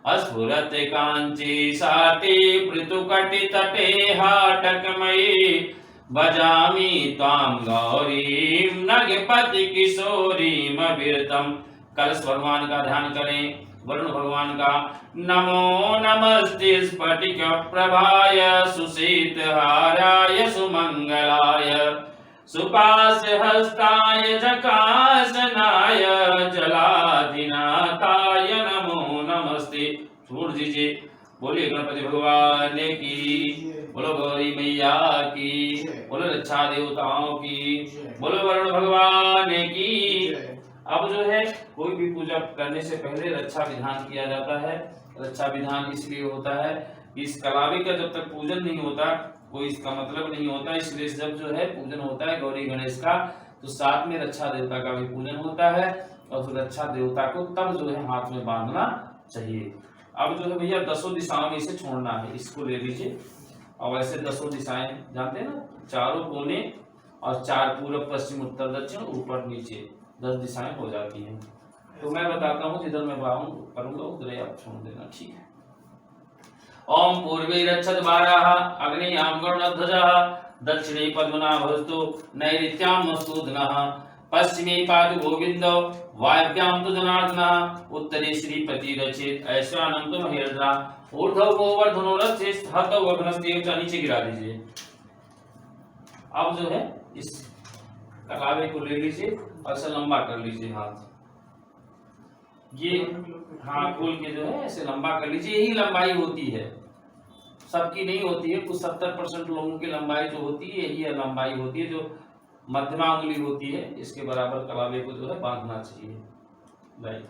अस्फुरत कांची साटे पृथुकटितटे हाटकमयी भजामि त्वां गौरीं नगपति किशोरीमभिरतं। कलश भगवान का ध्यान करें, वरुण भगवान का नमो नमस्ते स्फटिक प्रभाय सुशीतहाराय सुमंगलाय सुपास हस्ताय जकासनाय जलाधिनाथाय नमो नमस्ते। छोड़ दीजिए। बोलिए गणपति भगवान की, बोलो गौरी मैया की, बोलो रक्षा देवताओं की, बोलो वरुण भगवान की। अब जो है कोई भी पूजा करने से पहले रक्षा विधान किया जाता है। रक्षा विधान इसलिए होता है कि इस कलावे का जब तक पूजन नहीं होता कोई इसका मतलब नहीं होता, इसलिए जब जो है पूजन होता है गौरी गणेश का तो साथ में रक्षा देवता का भी पूजन होता है और उस रक्षा देवता को तब जो है हाथ में बांधना चाहिए। अब जो है भैया 10 दिशाओं में इसे छोड़ना है, इसको ले लीजिए। और ऐसे 10 दिशाएं जानते हैं ना, चारों कोने और 4 पूर्व पश्चिम उत्तर दक्षिण ऊपर नीचे 10 दिशाएं हो जाती हैं। तो मैं बताता हूँ जिधर मैं करूंगा उधर आप छोड़ देना, ठीक है। ओम पूर्वे रक्षत बाराः अग्नेयां गरुड़ध्वजः दक्षिणे पद्मनाभस्तु नैऋत्यां मस्तूदनः पश्चिमे पातु गोविंदो वायव्यां तु जनार्दनः उत्तरे श्रीपति रचित ऐश्वर्यं तु महेन्द्रा ऊर्ध्व गोवर्धनो रचित हतौ अग्नस्तेव च। नीचे गिरा दीजिए। अब जो है इस कलावे को ले लीजिए और ऐसे लंबा कर लीजिए हाथ, ये हाँ खोल के जो है ऐसे लंबा कर लीजिए। यही लंबाई होती है, सबकी नहीं होती है। कुछ 70% लोगों की लंबाई जो होती है यही लंबाई होती है, जो मध्यमा उंगली होती है इसके बराबर कलावे को जो है बांधना चाहिए। राइट।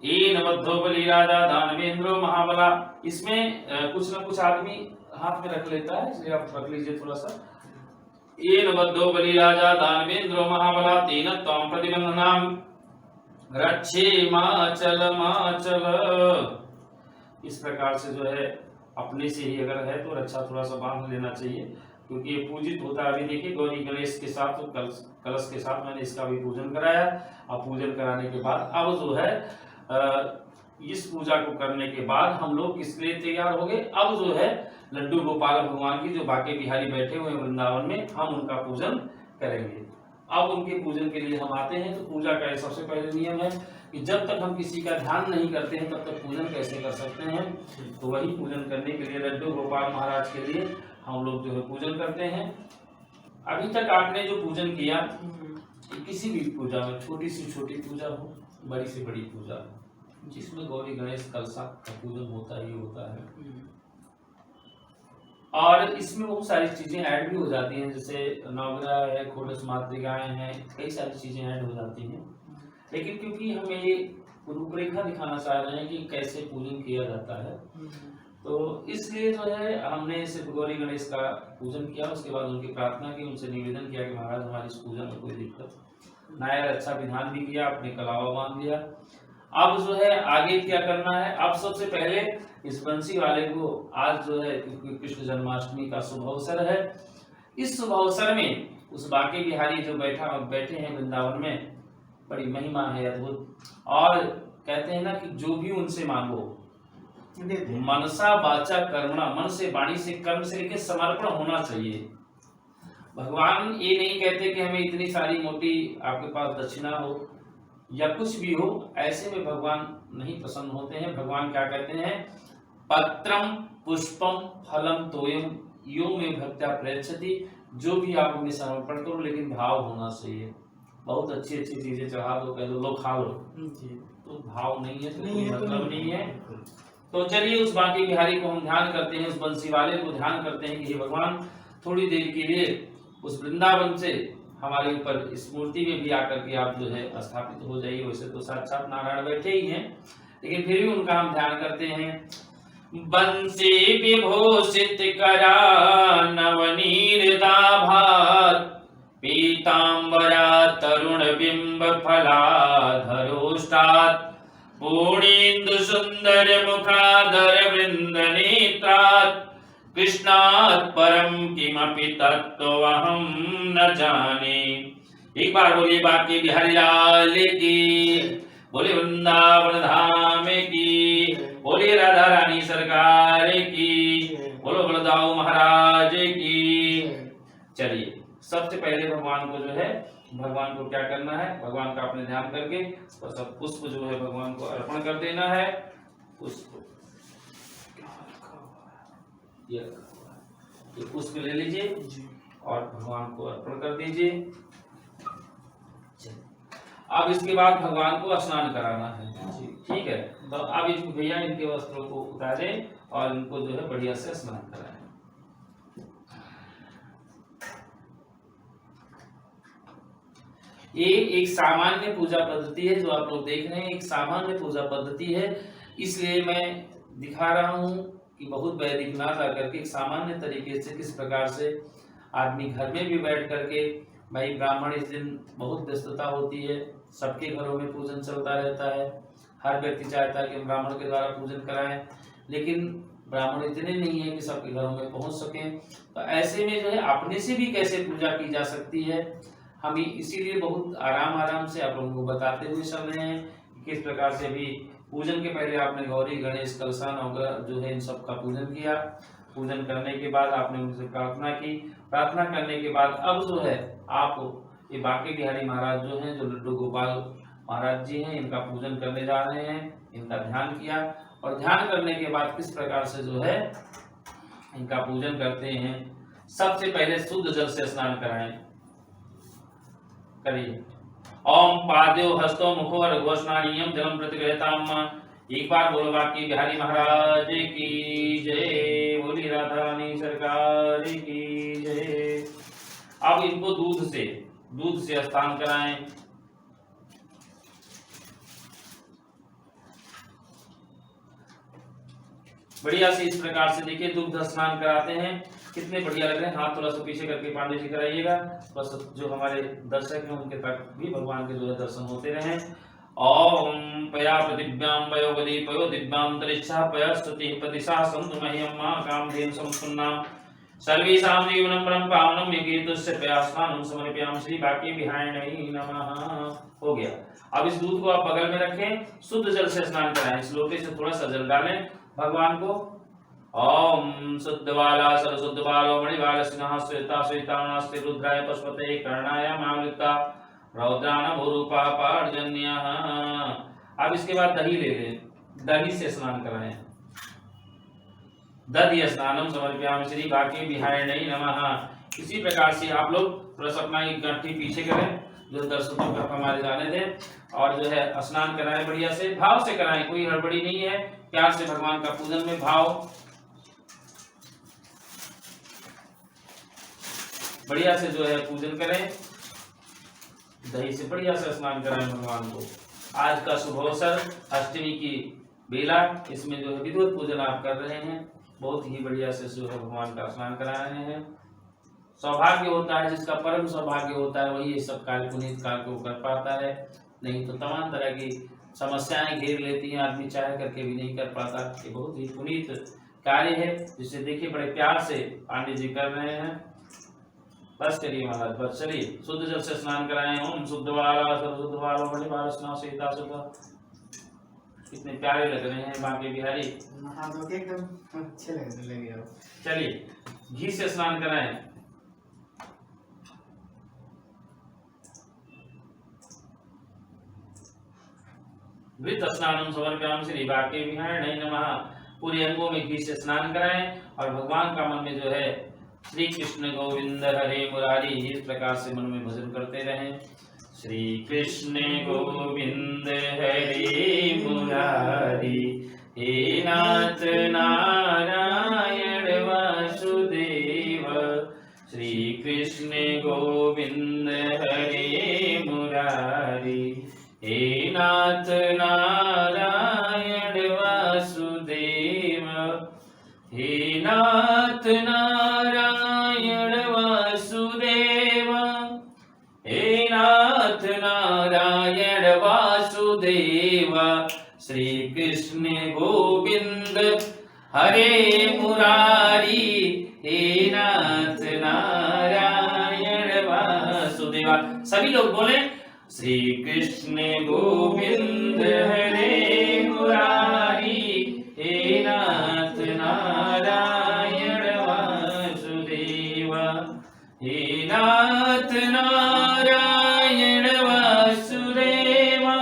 एन बद्धो बलि राजा दानवेंद्रो महाबला। इसमें कुछ न कुछ आदमी हाथ में रख लेता है, इसलिए आप रख लीजिए थोड़ा सा। एन बद्धो बलि राजा दानवेंद्रो महाबला तेन त्वां प्रतिबंधनाम रक्षे माचल माचल। इस प्रकार से जो है अपने से ही अगर है तो रक्षा थोड़ा सा बांध लेना चाहिए, क्योंकि ये पूजित होता है। अभी देखिए गौरी गणेश के साथ तो कलश के साथ मैंने इसका भी पूजन कराया। अब पूजन कराने के बाद अब जो है इस पूजा को करने के बाद हम लोग किस लिए तैयार हो गए, अब जो है लड्डू गोपाल भगवान की जो बाके बिहारी बैठे हुए वृंदावन में हम उनका पूजन करेंगे। अब उनके पूजन के लिए हम आते हैं। तो पूजा का सबसे पहले नियम है कि जब तक हम किसी का ध्यान नहीं करते हैं तब तक पूजन कैसे कर सकते हैं। तो वही पूजन करने के लिए लड्डू गोपाल महाराज के लिए हम लोग जो है पूजन करते हैं। अभी तक आपने जो पूजन किया किसी भी पूजा में, छोटी से छोटी पूजा हो बड़ी से बड़ी पूजा हो, जिसमें गौरी गणेश कलशा का पूजन होता ही होता है। और इसमें बहुत सारी चीजें ऐड भी हो जाती हैं, जैसे नवग्रह है, खोडश मातृकाएं हैं, कई सारी चीजें ऐड हो जाती हैं। लेकिन क्योंकि हमें ये रूपरेखा दिखाना चाह रहे हैं कि कैसे पूजन किया जाता है, तो इसलिए जो है हमने सिर्फ गौरी गणेश का पूजन किया। उसके बाद उनकी प्रार्थना की, उनसे निवेदन किया कि महाराज हमारी इस पूजा में कोई दिक्कत ना है, अच्छा विधान भी किया, अपने कलावा बांध दिया। अब जो है आगे क्या करना है। अब सबसे पहले इस बंसी वाले को आज जो है कृष्ण जन्माष्टमी का शुभ अवसर है। इस शुभ अवसर में उस बाके बिहारी जो बैठे हैं वृंदावन में, बड़ी महिमा है अद्भुत। और कहते हैं ना कि जो भी उनसे मांगो मनसा वाचा कर्मणा, मन से वाणी से कर्म से लेकर समर्पण होना चाहिए। भगवान ये नहीं कहते कि हमें इतनी सारी मोटी आपके पास दक्षिणा हो या कुछ भी हो, ऐसे में भगवान नहीं प्रसन्न होते हैं। भगवान क्या कहते हैं, पत्रम पुष्पम फलम तोयम यो में भक्त्या प्रयच्छति। जो भी आप हमें समर्पण करो, लेकिन भाव होना चाहिए। बहुत अच्छी अच्छी चीजें चढ़ा दो, कह दो लो खा लो, तो भाव नहीं है तो कोई मतलब नहीं है। तो चलिए उस बांके बिहारी को हम ध्यान करते हैं, उस बंसी वाले को ध्यान करते हैं कि हे भगवान, थोड़ी देर के लिए उस वृंदावन से हमारे ऊपर इस मूर्ति में भी आकर के आप जो है स्थापित हो जाइए। वैसे तो साक्षात नारायण बैठे ही हैं, लेकिन फिर भी उनका हम ध्यान करते हैं। बंसी विभूषित करा नवनीरदाभात, पीतांबरा तरुण बिंब फलाधरोष्टात्, पूर्णेन्दु सुंदर मुखाधर वृंद नेत्रात्, कृष्णात् परम किमपि तत्त्वमहं न जाने। एक बार बोलिए बांके बिहारी लाल की, बोले वृंदावन धाम की, बोले राधा रानी सरकार की, बोलो बलदाऊ महाराज की। चलिए सबसे पहले भगवान को जो है, भगवान को क्या करना है, भगवान का अपने ध्यान करके और सब पुष्प जो है भगवान को अर्पण कर देना है। पुष्प ये पुष्प ले लीजिए और भगवान को अर्पण कर दीजिए। अब इसके बाद भगवान को स्नान कराना है, ठीक है। तो अब इनको भैया इनके वस्त्रों को उतारें और इनको जो है बढ़िया से स्नान कराएं। ये एक सामान्य पूजा पद्धति है, जो आप लोग देख रहे हैं एक सामान्य पूजा पद्धति है, इसलिए मैं दिखा रहा हूँ कि बहुत वैदिक ना जा करके एक सामान्य तरीके से किस प्रकार से आदमी घर में भी बैठ करके, भाई ब्राह्मण इस दिन बहुत व्यस्तता होती है, सबके घरों में पूजन चलता रहता है, हर व्यक्ति चाहता है कि हम ब्राह्मण के द्वारा पूजन कराएं, लेकिन ब्राह्मण इतने नहीं है कि सबके घरों में पहुंच सकें। तो ऐसे में जो है अपने से भी कैसे पूजा की जा सकती है, हम इसीलिए बहुत आराम से आप लोगों को बताते हुए चल रहे हैं कि किस प्रकार से भी पूजन के पहले आपने गौरी गणेश कलशान वगैरह जो है इन सब का पूजन किया। पूजन करने के बाद आपने उनसे प्रार्थना की, प्रार्थना करने के बाद अब जो है आप ये बांके बिहारी महाराज जो हैं, जो लड्डू गोपाल महाराज जी हैं, इनका पूजन करने जा रहे हैं। इनका ध्यान किया और ध्यान करने के बाद किस प्रकार से जो है इनका पूजन करते हैं। सबसे पहले शुद्ध जल से स्नान कराएं, करिए। ओम पाद्यो हस्तो मुखो रघुस्नानीयम जलम प्रतिगृहताम। एक बार बोलो बांके बिहारी महाराज की जय, बोली राधा रानी सरकार की जय। अब इनको दूध से स्नान कराएं। बढ़िया से इस प्रकार से देखिए दुग्ध स्नान कराते हैं, कितने बढ़िया लग रहे हैं। हाथ थोड़ा सा पीछे करके पांडे जी कराइएगा, बस जो हमारे दर्शक हैं उनके तक भी भगवान के जो है दर्शन होते रहें। ओम पया प्रतिभ्याम वयोगदी पयो दिव्यांतरिक्षा पय स्तुति प्रतिशा संतु मह्यम मा कामधेन संपन्ना सर्वेषां जीवनं परम पावनं यकीर्तस्य पया स्नानं समर्पयामि श्री बांके बिहारी नमः। हो गया। अब इस दूध को आप बगल में रखें, शुद्ध जल से स्नान कराएं। इस लोटे से थोड़ा सा जल डालें भगवान को। ओम शुद्धबाला सरशुद्धबालो मणिबाल स्नेहा श्वेता श्वेतामनास्ते रुद्राय पशुपते कर्णाय मामृता रौद्रान भूरूपा पार्जन्यः। अब इसके बाद दही ले लें, दही से स्नान कराएं। दधि स्नानम समर्पयामि श्री बांके बिहारिणे नमः। इसी प्रकार से आप लोग थोड़ा सा अपना एक गठरी पीछे करें, जो दर्शकों को हमारे जाने दें, और जो है स्नान कराएं बढ़िया से, भाव से कराएं, कोई हड़बड़ी नहीं है। प्यार से भगवान का पूजन में भाव, बढ़िया से जो है पूजन करें, दही से बढ़िया से स्नान कराएं भगवान को। आज का शुभ अवसर अष्टमी की बेला, इसमें जो है विधिवत पूजन आप कर रहे हैं, बहुत ही बढ़िया से जो है भगवान का स्नान करा रहे हैं। सौभाग्य होता है, जिसका परम सौभाग्य होता है वही ये सब कार्य पुनीत कार्य को कर पाता है, नहीं तो तमाम तरह की समस्याएं घेर लेती हैं, आदमी चाह करके भी नहीं कर पाता। ये बहुत ही पुनीत कार्य है, जिसे देखिए बड़े प्यार से पांडे जी कर रहे हैं। बस करिए महाराज, बस चलिए शुद्ध जल से स्नान कराएं। ओम शुद्धवाला सर्वशुद्धवालो मणिबाल स्नान सीता शुद्ध। कितने प्यारे लग रहे हैं बांके बिहारी, एकदम अच्छे लगे। चलिए घी से स्नान कराएं। वृत स्नानं समर्पयामि श्री बांके बिहारिणे नमः। पूरे अंगों में घी से स्नान कराएं और भगवान का मन में जो है श्री कृष्ण गोविंद हरे मुरारी इस प्रकार से मन में भजन करते रहें। श्री कृष्ण गोविंद हरे मुरारी, हे नाथ नारायण वासुदेव। श्री कृष्ण गोविंद हरे मुरारी, हे नाथ नारायण वासुदेव। हे नाथ नारायण वासुदेव, हे नाथ नारायण वासुदेव। श्री कृष्ण गोविंद हरे मुरारी, हे नाथ नारायण वासुदेवा। सभी लोग बोले श्री कृष्ण गोविंद हरे मुरारी, हे नाथ नारायण वासुदेवा। हे नाथ नारायण वासुदेवा,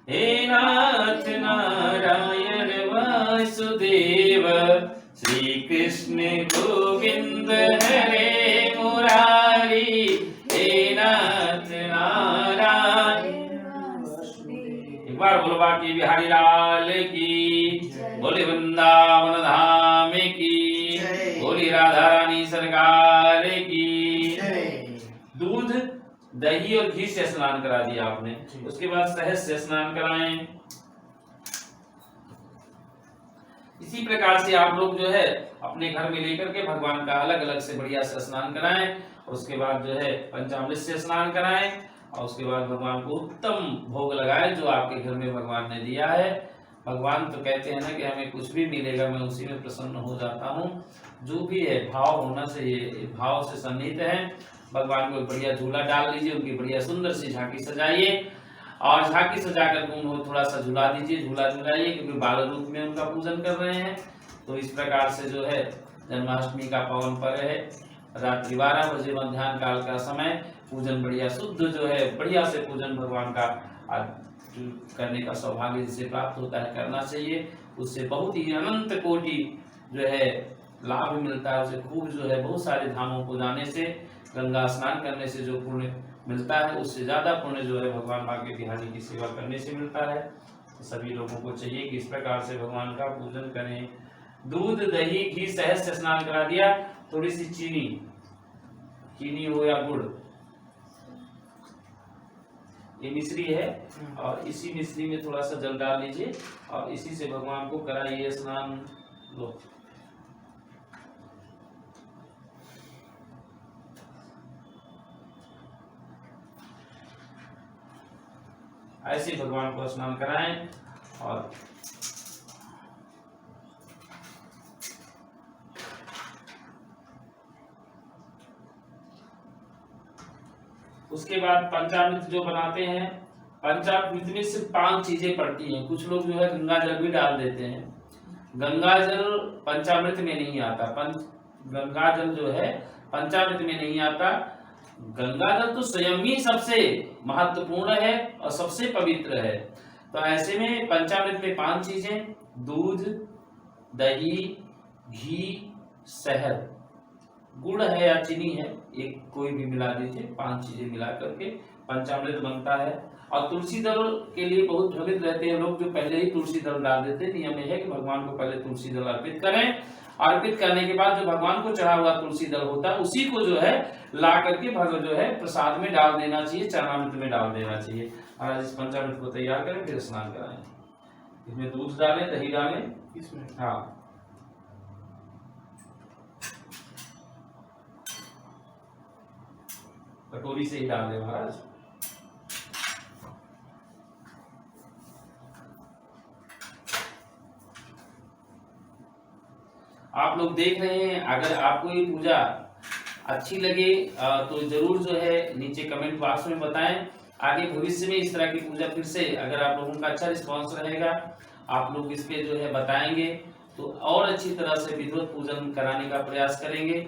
हे नाथ नारायण वासुदेव। श्री कृष्ण गोविंद हरे मुरारी, हे नाथ नारायण वासुदेव। एक बार बोलो बाकी बिहारी लाल की, बोले वृंदावन धाम की, बोली राधा रानी सरकार की। दूध दही और घी से स्नान करा दिया आपने, उसके बाद शहद से स्नान कराएं। इसी प्रकार से आप लोग जो है अपने घर में लेकर के भगवान का अलग अलग से बढ़िया से स्नान कराएं और उसके बाद जो है पंचामृत से स्नान कराएं और उसके बाद भगवान को उत्तम भोग लगाएं जो आपके घर में भगवान ने दिया है। भगवान तो कहते हैं ना कि हमें कुछ भी मिलेगा मैं उसी में प्रसन्न हो जाता हूँ। जो भी है भाव होना चाहिए, भाव से सन्निहित है। भगवान को बढ़िया झूला डाल लीजिए, उनकी बढ़िया सुंदर सी झांकी सजाइए और झांकी सजा कर उनको थोड़ा सा झुला दीजिए, झूला झुलाइए, क्योंकि बाल रूप में उनका पूजन कर रहे हैं। तो इस प्रकार से जो है जन्माष्टमी का पावन पर्व है। रात्रि 12 बजे मध्याह्न काल का समय पूजन बढ़िया शुद्ध जो है बढ़िया से पूजन भगवान का करने का सौभाग्य जिसे प्राप्त होता है करना चाहिए। उससे बहुत ही अनंत कोटि जो है लाभ मिलता है। उसे खूब जो है बहुत सारे धामों को जाने से, गंगा स्नान करने से जो पुण्य मिलता है उससे ज्यादा पुण्य जो है भगवान बांके बिहारी की सेवा करने से मिलता है। तो सभी लोगों को चाहिए कि इस प्रकार से भगवान का पूजन करें। दूध दही घी शहद से स्नान करा दिया, थोड़ी सी चीनी हो या गुड़, ये मिश्री है और इसी मिश्री में थोड़ा सा जल डाल लीजिए और इसी से भगवान को कराइए स्नान। लो ऐसे भगवान को स्नान कराएं और उसके बाद पंचामृत जो बनाते हैं, पंचामृत में सिर्फ 5 चीजें पड़ती हैं। कुछ लोग जो है गंगा जल भी डाल देते हैं। गंगा जल पंचामृत में नहीं आता। गंगा जल जो है पंचामृत में नहीं आता। गंगा जल तो स्वयं ही सबसे महत्वपूर्ण है और सबसे पवित्र है। तो ऐसे में पंचामृत में 5 चीजें, दूध दही घी शहद, गुड़ है या चीनी है, एक कोई भी मिला दीजिए। 5 चीजें मिला करके पंचामृत बनता है। और तुलसी दल के लिए बहुत भ्रमित रहते हैं लोग, जो पहले ही तुलसी दल डाल देते हैं। नियम है कि भगवान को पहले तुलसी दल अर्पित करें। अर्पित करने के बाद जो भगवान को चढ़ा हुआ तुलसी दल होता है उसी को जो है ला करके भगवान जो है प्रसाद में डाल देना चाहिए, चरणामृत में डाल देना चाहिए। और आज इस पंचामृत को तैयार करें, फिर स्नान कराएं। इसमें दूध डालें, दही डालें, इसमें हाँ कटोरी से ही डाल दें महाराज। आप लोग देख रहे हैं, अगर आपको ये पूजा अच्छी लगे तो जरूर जो है नीचे कमेंट बॉक्स में बताएं। आगे भविष्य में इस तरह की पूजा फिर से अगर आप लोगों का अच्छा रिस्पांस रहेगा, आप लोग इस पे जो है बताएंगे तो और अच्छी तरह से विधिवत पूजन कराने का प्रयास करेंगे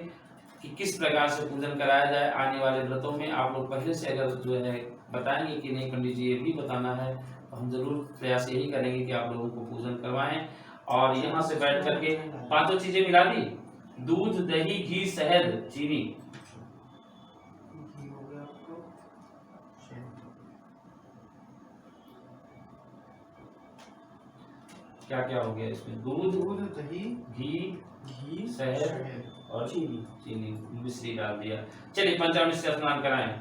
कि किस प्रकार से पूजन कराया जाए। आने वाले व्रतों में आप लोग पहले से अगर जो है बताएंगे कि नहीं पंडित जी ये भी बताना है, तो हम जरूर प्रयास यही करेंगे कि आप लोगों को पूजन करवाएं। और यहाँ से बैठ करके पांचों चीजें मिला दी, दूध, दही, घी, शहद, चीनी। घी हो गया आपको, क्या क्या हो गया इसमें? दूध, दही, घी, शहद और चीनी मिश्री डाल दिया। चलिए पंचामृत से स्नान कराएं।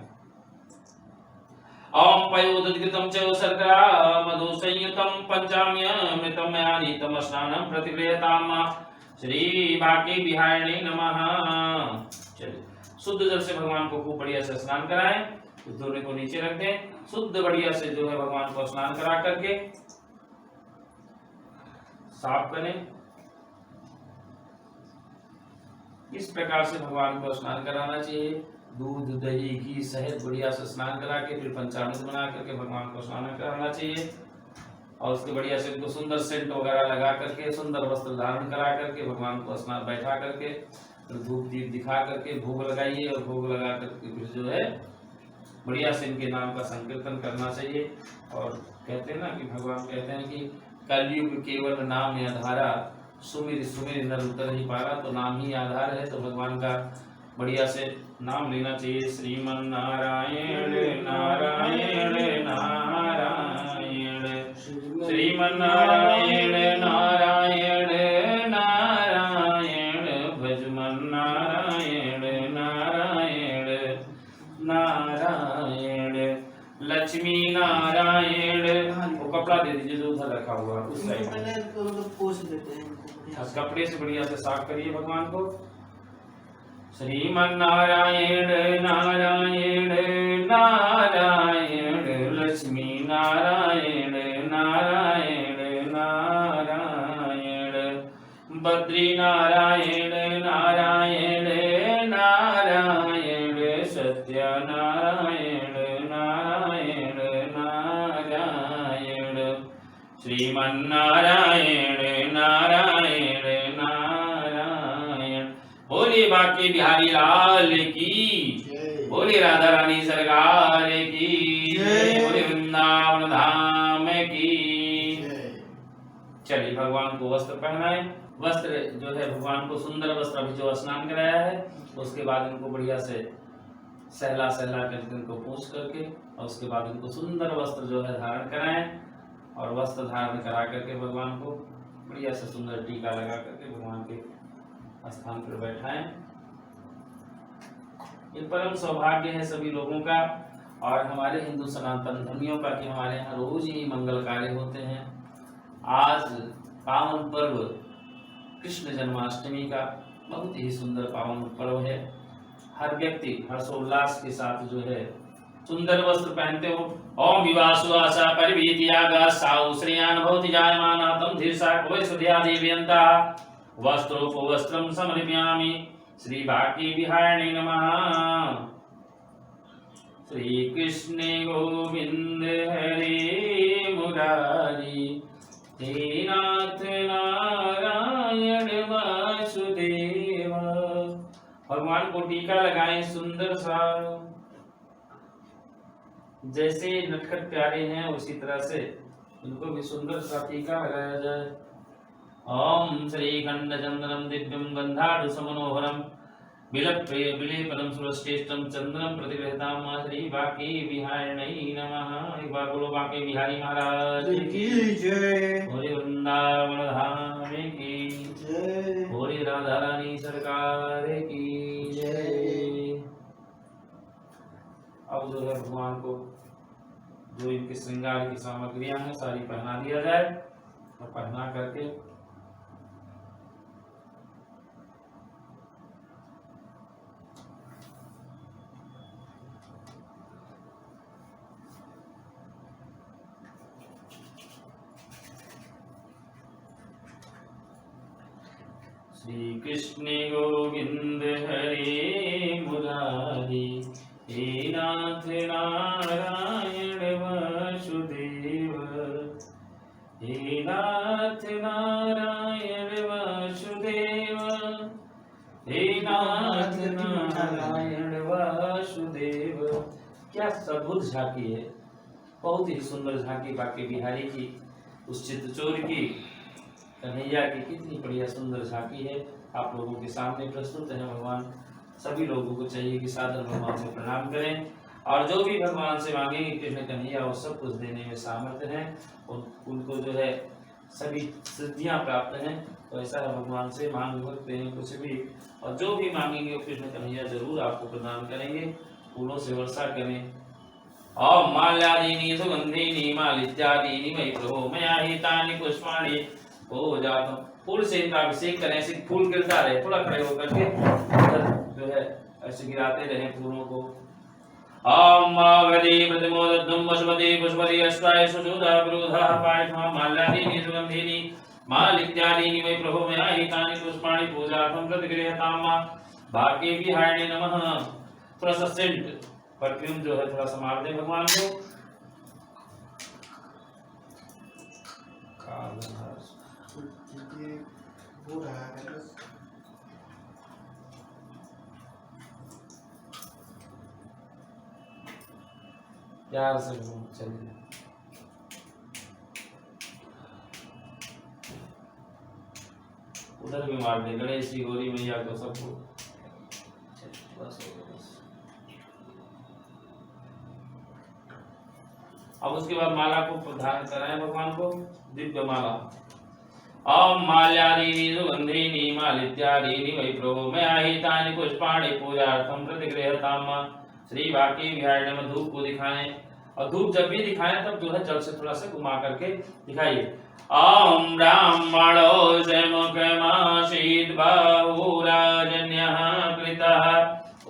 ओम पयोदृतम च शर्करा मधु संयुतम पंचाम्यमृतम आनीतम स्नानम प्रतिक्रियताम श्री बाकी बिहारिणी नमः। चलिए शुद्ध जल से भगवान को खूब बढ़िया से स्नान कराएं। इस दोनों को नीचे रख दें, शुद्ध बढ़िया से जो है भगवान को स्नान करा करके साफ करें। इस प्रकार से भगवान को स्नान कराना चाहिए। दूध, दही, घी, शहद बढ़िया से स्नान करा के फिर पंचामृत बना करके भगवान को स्नान कराना चाहिए। और उसके बढ़िया से उनको सुंदर सेंट वगैरह लगा करके, सुंदर वस्त्र धारण करा करके भगवान को स्नान बैठा करके फिर धूप दीप दिखा करके भोग लगाइए। और भोग लगा करके फिर जो है बढ़िया से इनके नाम का संकीर्तन करना चाहिए। और कहते हैं ना कि भगवान कहते हैं कि कलयुग केवल नाम आधारा, सुमिर सुमिर नर उतर ही पारा। तो नाम ही आधार है, तो भगवान का बढ़िया से नाम लेना चाहिए। श्रीमन नारायण नारायण नारायण, श्रीमन नारायण नारायण नारायण, भजमन नारायण नारायण नारायण, लक्ष्मी नारायण। वो कपड़ा दे दीजिए जो उधर रखा हुआ उस साइड में, पोंछ देते हैं। कपड़े से बढ़िया से साफ करिए भगवान को। श्रीमन नारायण नारायण नारायण, लक्ष्मी नारायण नारायण नारायण, बद्री नारायण नारायण नारायण, सत्य नारायण नारायण नारायण, श्रीमन नारायण नारायण नारायण। बोले बाकी बिहारी लाल की, बोले राधा रानी सरकार की, बोले वृंदावन धाम की। चलिए भगवान को वस्त्र पहनाए। वस्त्र जो है भगवान को सुंदर वस्त्र, अभी जो स्नान कराया है उसके बाद इनको बढ़िया से सहला करके इनको पोंछ करके और उसके बाद इनको सुंदर वस्त्र जो है धारण कराएं। और वस्त्र धारण करा करके भगवान को बढ़िया से सुंदर टीका लगा करके भगवान के स्थान पर बैठाएं। ये परम सौभाग्य है सभी लोगों का और हमारे हिंदू सनातन धर्मियों का कि हमारे यहाँ रोज ही मंगल कार्य होते हैं। आज पावन पर्व कृष्ण जन्माष्टमी का बहुत ही सुंदर पावन पर्व है। हर व्यक्ति हर्षोल्लास के साथ जो है सुंदर वस्त्र पहनते हो। ओम विवासु आशा परिवीतियागा साउ श्रेयान भवति जायमाना तम धीरसा कोयसुध्या देवयंता वस्त्रोपवस्त्रं समर्पयामि श्री बाकी बिहारिणे नमः। श्री कृष्ण गोविंद हरे मुरारी, हे नाथ नारायण वासुदेव। भगवान को टीका लगाएं सुंदर सा, जैसे नटखट प्यारे हैं उसी तरह से उनको भी सुंदर सा टीका लगाया जाए। ओम श्री खंड चंदनम दिव्यम गंधाढ़ समनोहरम विलेपनम सुरश्रेष्ठम चंदनम प्रतिगृहताम श्री बाकी बिहारिणे नमः। एक बार बोलो बाकी बिहारी महाराज की जय, बोले वृंदावन धाम की जय, बोले राधा रानी सरकार की जय। अब जो है भगवान को जो इनके श्रृंगार की सामग्रियां हैं सारी पहना दिया जाए और पहना करके श्री कृष्ण गोविंद हरे मुरारी, हे नाथ नारायण वासुदेव, हे नाथ नारायण वासुदेव, हे नाथ नारायण वासुदेव। क्या अद्भुत झांकी है, बहुत ही सुंदर झांकी बाकी बिहारी की, उस चित्रचूर की। कन्हैया की कितनी बढ़िया सुंदर झांकी है आप लोगों के सामने प्रस्तुत है। भगवान सभी लोगों को चाहिए कि सादर भगवान से प्रणाम करें और जो भी भगवान से मांगेंगे कृष्ण कन्हैया वो सब कुछ देने में सामर्थ्य है। उनको जो है सभी सिद्धियां प्राप्त हैं। तो ऐसा है भगवान से मांग सकते हैं कुछ भी, और जो भी मांगेंगे वो कृष्ण कन्हैया जरूर आपको प्रदान करेंगे। फूलों से वर्षा करें। ओम माल्यादीनि सुगंधीनि मालित्यादीनि मयि प्रभो मया हितानि पुष्पाणि पूजातम। फूल से इनका अभिषेक करें, ऐसे फूल गिरता रहे, थोड़ा खड़े होकर के जो है ऐसे गिराते रहे फूलों को। ओम मागधी प्रतिमोदद्धुम पशुपति पुष्पति अष्टाय सुजोधा विरोधा पायठा माल्यादीनि सुगंधीनि मालित्यादीनि मयि प्रभो मया हितानि पुष्पाणि पूजार्थं प्रतिगृह्यताम्। भाग्ये विहारिणे नमः। थोड़ा सा सेंट परफ्यूम जो है थोड़ा सा मार दे भगवान को। ये हो रहा है बस। प्यार से चलिए उधर भी मार दे गणेश जी गौरी मैया को सबको। बस अब उसके बाद माला को प्रदान कराएं भगवान को, दिव्य माला। ओम माल्यादीनि सुगंधीनि मालित्यादीनि मयि प्रभो मया हितानि पुष्पाणि पूजार्थं प्रतिगृह्यताम्। श्री वाक्य विहारिणे में धूप को दिखाएं, और धूप जब भी दिखाएं तब जो है जल से थोड़ा सा घुमा करके दिखाइए। ओम ब्राह्मणो मुखमासीत् बाहुराजन्यः कृतः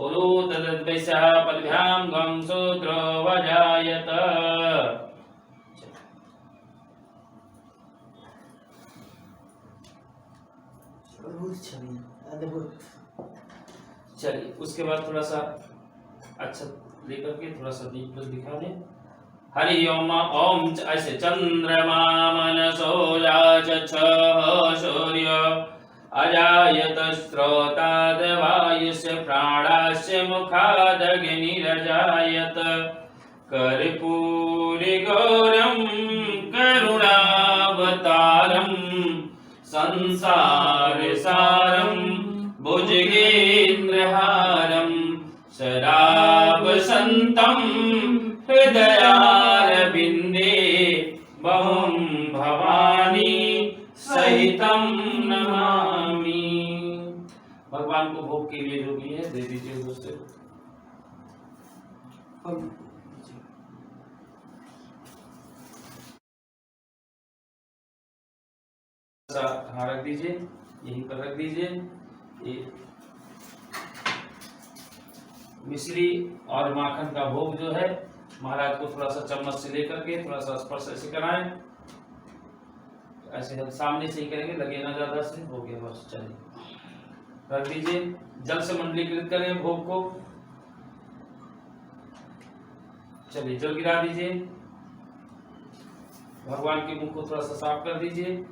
उरु तद्वैस्यः पद्भ्यां गं सूत्रो वजायत। चलिए उसके बाद थोड़ा सा अच्छा लेकर के थोड़ा सा दीप दिखा दें। हरि ओम। ओम ऐसे चंद्रमा मनसो याचच्छः सूर्य अजायत स्रोताद् वायुस्य प्राणास्य मुखादग्निरजायत कर्पूरि गौरं करुणावतारं संसारसारं भुजगेन्द्रहारं सदावसन्तं हृदयारविन्दे भवं भवानी सहितं नमामि। भगवान को भोग के लिए जो भी है दे दीजिए दोस्तों। हाँ रख दीजिए, यहीं पर रख दीजिए। ये मिश्री और माखन का भोग जो है महाराज को थोड़ा सा चम्मच से लेकर के थोड़ा सा स्पर्श ऐसे कराएं। ऐसे हम सामने से ही करेंगे, लगे ना ज्यादा से, हो गया बस। चलिए रख दीजिए। जल से मंडलीकृत करें भोग को। चलिए जल गिरा दीजिए। भगवान के मुख को थोड़ा सा साफ कर दीजिए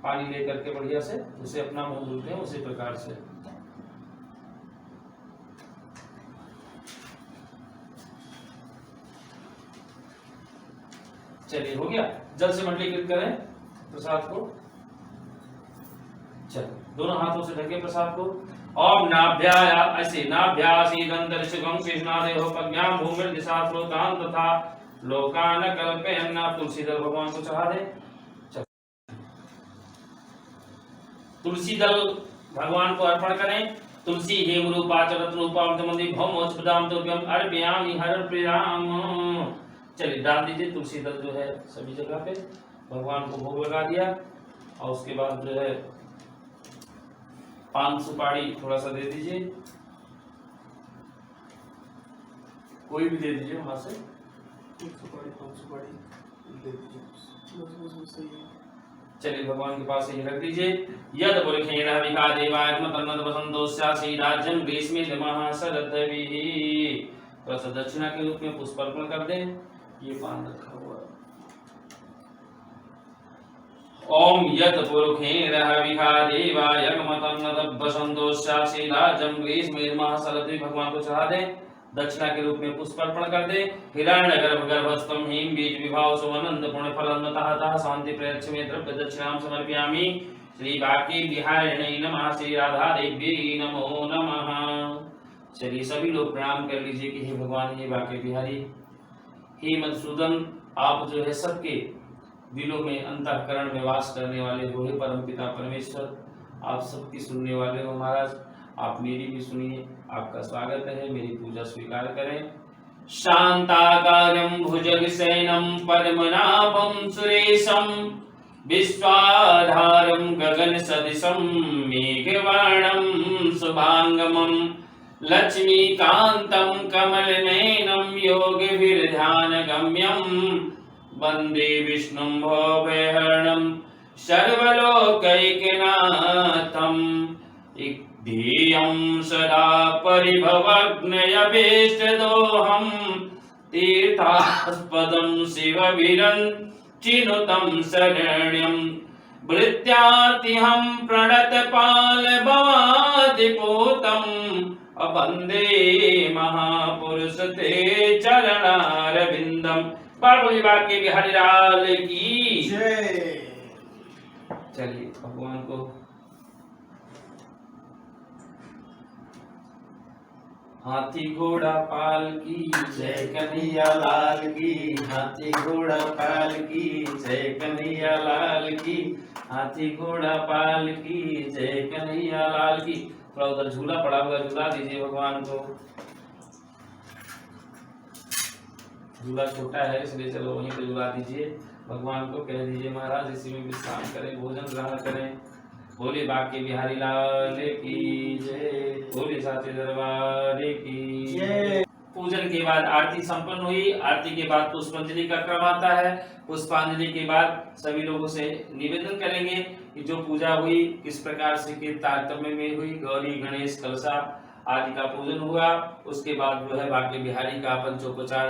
पानी लेकर के बढ़िया से, उसे अपना मुंह धुलते हैं उसी प्रकार से। चलिए हो गया। जल से मंडलीकृत करें प्रसाद को। चलो दोनों हाथों से ढके प्रसाद को। ओम नाभ्याय ऐसे नाभ्यासीदंतरिषगं कृष्णादेहो पज्ञां भूमिर्दिशा स्रोतान् तथा लोकान कल्पयन्। तुलसी दल भगवान को चढ़ा दे। तुलसी दल भगवान को अर्पण करें। तुलसी हेम रूपा चरत रूपा मंदी भौमोच प्रदाम तुभ्यम अर्पयामि हर प्रियाम। चलिए डाल दीजिए तुलसी दल जो है सभी जगह पे। भगवान को भोग लगा दिया और उसके बाद जो है पान सुपारी थोड़ा सा दे दीजिए, कोई भी दे दीजिए वहां से। सुपारी पान सुपारी दे दीजिए, बस सही है। चलिए भगवान के पास ही रख दीजिए। यद पुरखेण विकादेवाय तन्नद वसंतोस्यासि राज्यं ग्रीष्मे नमः शरद्भिः। थोड़ा सा दक्षिणा के रूप में पुष्प अर्पण कर दें। ये पान रखा हुआ है। ओम यद पुरखेण विकादेवाय तन्नद वसंतोस्यासि राज्यं ग्रीष्मे नमः शरद्भिः। भगवान को चढ़ा दें। दक्षिणा के रूप में पुष्प अर्पण कर दे। हिरण्य गर्भ गर्भस्थम हिम बीज विभाव सुवनंद पुण्य फलन्नतः शांति प्रयच्छ में द्रव्य दक्षिणाम समर्पयामि। श्री बाकी बिहारिणे नमः। श्री राधा देवी नमो नमः। चलिए सभी लोग प्रणाम कर लीजिए कि हे भगवान, हे बाकी बिहारी, हे मधुसूदन, आप जो है सबके दिलों में अंतःकरण में वास करने वाले हो। हे परम पिता परमेश्वर, आप सबकी सुनने वाले हो महाराज, आप मेरी भी सुनिए। आपका स्वागत है, मेरी पूजा स्वीकार करें। शांताकारं भुजगशयनं पद्मनाभं सुरेशं विश्वाधारं गगनसदृशं मेघवर्णं शुभांगमं लक्ष्मीकान्तं कमलनयनं योगविध्यानगम्यं वन्दे विष्णुं भवभयहरणं सर्वलोकैकनाथम्। ध्येयं सदा परिभवग्नयभीष्टदोहं तीर्थास्पदं शिवविरञ्चिनुतं शरण्यं भृत्यार्तिहं प्रणतपालभवादिपूतम् वन्दे महापुरुष ते चरणारविन्दम्। बाबुली बाकी बिहारी लाल की जय। चलिए भगवान को हाथी घोड़ा पाल की जय कन्हैया लाल की, हाथी घोड़ा पाल की जय कन्हैया लाल की, हाथी घोड़ा पाल की जय कन्हैया लाल की। थोड़ा उधर झूला पड़ा हुआ, झूला दीजिए भगवान को। झूला छोटा है इसलिए चलो वहीं पे झूला दीजिए। भगवान को कह दीजिए महाराज इसी में विश्राम करें, भोजन ग्रहण करें। बोले बाकी बिहारी लाल की जय, बोले साचे दरबार की जय। पूजन के बाद आरती संपन्न हुई। आरती के बाद पुष्पांजलि का क्रम आता है। पुष्पांजलि के बाद सभी लोगों से निवेदन करेंगे कि जो पूजा हुई किस प्रकार से के तारतम्य में हुई। गौरी गणेश कलशा आदि का पूजन हुआ। उसके बाद जो है बाकी बिहारी का पंचोपचार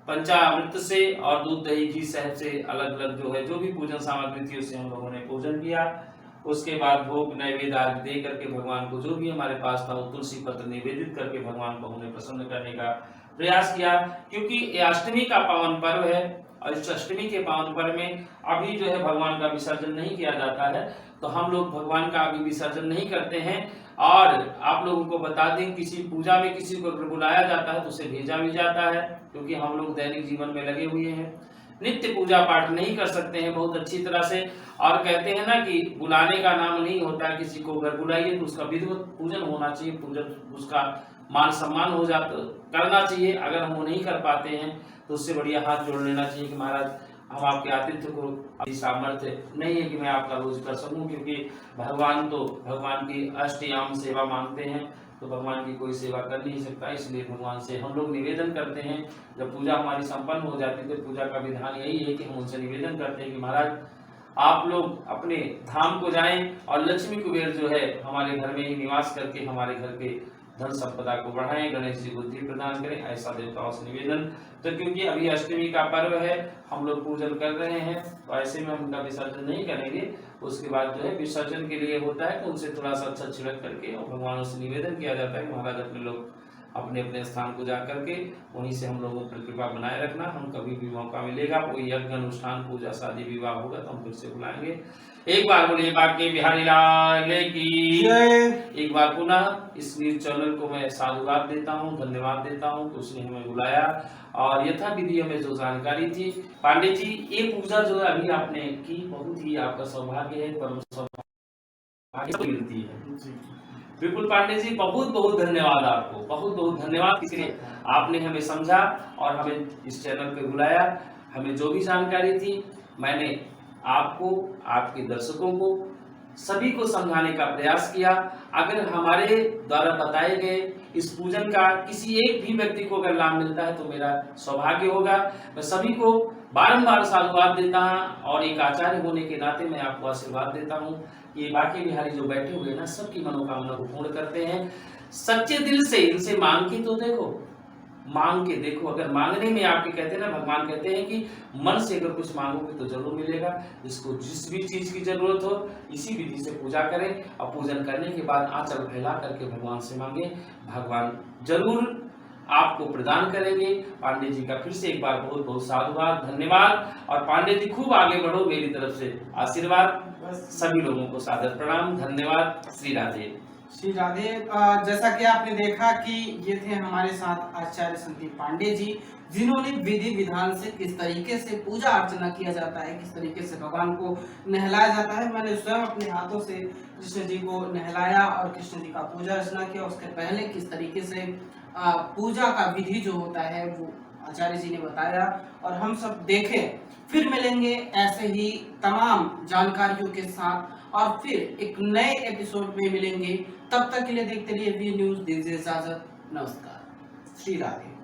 पंचामृत से और दूध दही घी शहद से अलग अलग जो है जो भी पूजन सामग्री थी उससे हम लोगों ने पूजन किया। उसके बाद भोग नैवेद्य आदि दे करके भगवान को जो भी हमारे पास था वो तुलसी पत्र निवेदित करके भगवान को हमने प्रसन्न करने का प्रयास किया। क्योंकि ये अष्टमी का पावन पर्व है और इस अष्टमी के पावन पर्व में अभी जो है भगवान का विसर्जन नहीं किया जाता है, तो हम लोग भगवान का अभी विसर्जन नहीं करते हैं। और आप लोगों को बता दें, किसी पूजा में किसी को अगर बुलाया जाता है तो उसे भेजा भी जाता है, क्योंकि हम लोग दैनिक जीवन में लगे हुए हैं, नित्य पूजा पाठ नहीं कर सकते हैं बहुत अच्छी तरह से। और कहते हैं ना कि बुलाने का नाम नहीं होता, किसी को अगर बुलाइए तो उसका विधिवत पूजन होना चाहिए, पूजन उसका मान सम्मान हो जाता करना चाहिए। अगर हम वो नहीं कर पाते हैं तो उससे बढ़िया हाथ जोड़ लेना चाहिए कि महाराज हम आपके आतिथ्य को अभी सामर्थ्य नहीं है कि मैं आपका रोज कर सकूं, क्योंकि भगवान तो भगवान की अष्टयाम सेवा मांगते हैं, तो भगवान की कोई सेवा कर नहीं सकता। इसलिए भगवान से हम लोग निवेदन करते हैं, जब पूजा हमारी संपन्न हो जाती है तो पूजा का विधान यही है कि हम उनसे निवेदन करते हैं कि महाराज आप लोग अपने धाम को जाएं और लक्ष्मी कुबेर जो है हमारे घर में ही निवास करके हमारे घर के धन संपदा को बढ़ाएं, गणेश जी बुद्धि प्रदान करें, ऐसा देवताओं से निवेदन। तो क्योंकि अभी अष्टमी का पर्व है, हम लोग पूजन कर रहे हैं, तो ऐसे में हम उनका विसर्जन नहीं करेंगे। उसके बाद जो है विसर्जन के लिए होता है तो उनसे थोड़ा सा अच्छा छिड़क करके और भगवानों से निवेदन किया जाता है महाराज अपने लोग अपने अपने स्थान को जा करके वहीं से हम लोगों पर कृपा बनाए रखना। हम कभी भी मौका मिलेगा कोई यज्ञ अनुष्ठान पूजा शादी विवाह होगा तो हम फिर से बुलाएंगे। एक बार बोलिए बाकी बिहारी लाल की जय। एक बार पुनः इस न्यूज चैनल को मैं साधुवाद देता हूँ, धन्यवाद देता हूँ कि उसने हमें बुलाया और यथा विधि हमें जो जानकारी थी। पांडे जी ये पूजा जो है अभी आपने की, बहुत ही आपका सौभाग्य है, परम सौभाग्य मिलती है। बिल्कुल पांडे जी, बहुत बहुत धन्यवाद आपको, बहुत बहुत धन्यवाद। इसलिए आपने हमें समझा और हमें इस चैनल पे बुलाया। हमें जो भी जानकारी थी मैंने आपको, आपके दर्शकों को, सभी को समझाने का प्रयास किया। अगर हमारे द्वारा बताए गए इस पूजन का किसी एक भी व्यक्ति को अगर लाभ मिलता है तो मेरा सौभाग्य होगा। मैं सभी को बारंबार साधुवाद देता हूँ और एक आचार्य होने के नाते मैं आपको आशीर्वाद देता हूँ। ये बाकी बिहारी जो बैठे हुए ना सबकी मनोकामना को पूर्ण करते हैं। सच्चे दिल से इनसे मांग के तो देखो, मांग के देखो। अगर मांगने में आपके कहते हैं ना, भगवान कहते हैं कि मन से अगर कुछ मांगोगे तो जरूर मिलेगा। जिसको जिस भी चीज की जरूरत हो इसी विधि से पूजा करें और पूजन करने के बाद आंचल फैला करके भगवान से मांगे, भगवान जरूर आपको प्रदान करेंगे। पांडे जी का फिर से एक बार बहुत बहुत साधुवाद, धन्यवाद। और पांडे जी खूब आगे बढ़ो, मेरी तरफ से आशीर्वाद। सभी लोगों को सादर प्रणाम, धन्यवाद। श्री राधे। श्री राधे। जैसा कि आपने देखा कि ये थे हमारे साथ आचार्य संदीप पांडे जी, जिन्होंने विधि विधान से किस तरीके से पूजा अर्चना किया जाता है, किस तरीके से भगवान को नहलाया जाता है। मैंने स्वयं अपने हाथों से कृष्ण जी को नहलाया और कृष्ण जी का पूजा अर्चना किया। उसके पहले किस तरीके से पूजा का विधि जो होता है वो आचार्य जी ने बताया और हम सब देखें। फिर मिलेंगे ऐसे ही तमाम जानकारियों के साथ और फिर एक नए एपिसोड में मिलेंगे। तब तक के लिए देखते रहिए वी न्यूज़। दीजिए इजाजत, नमस्कार, श्री राधे।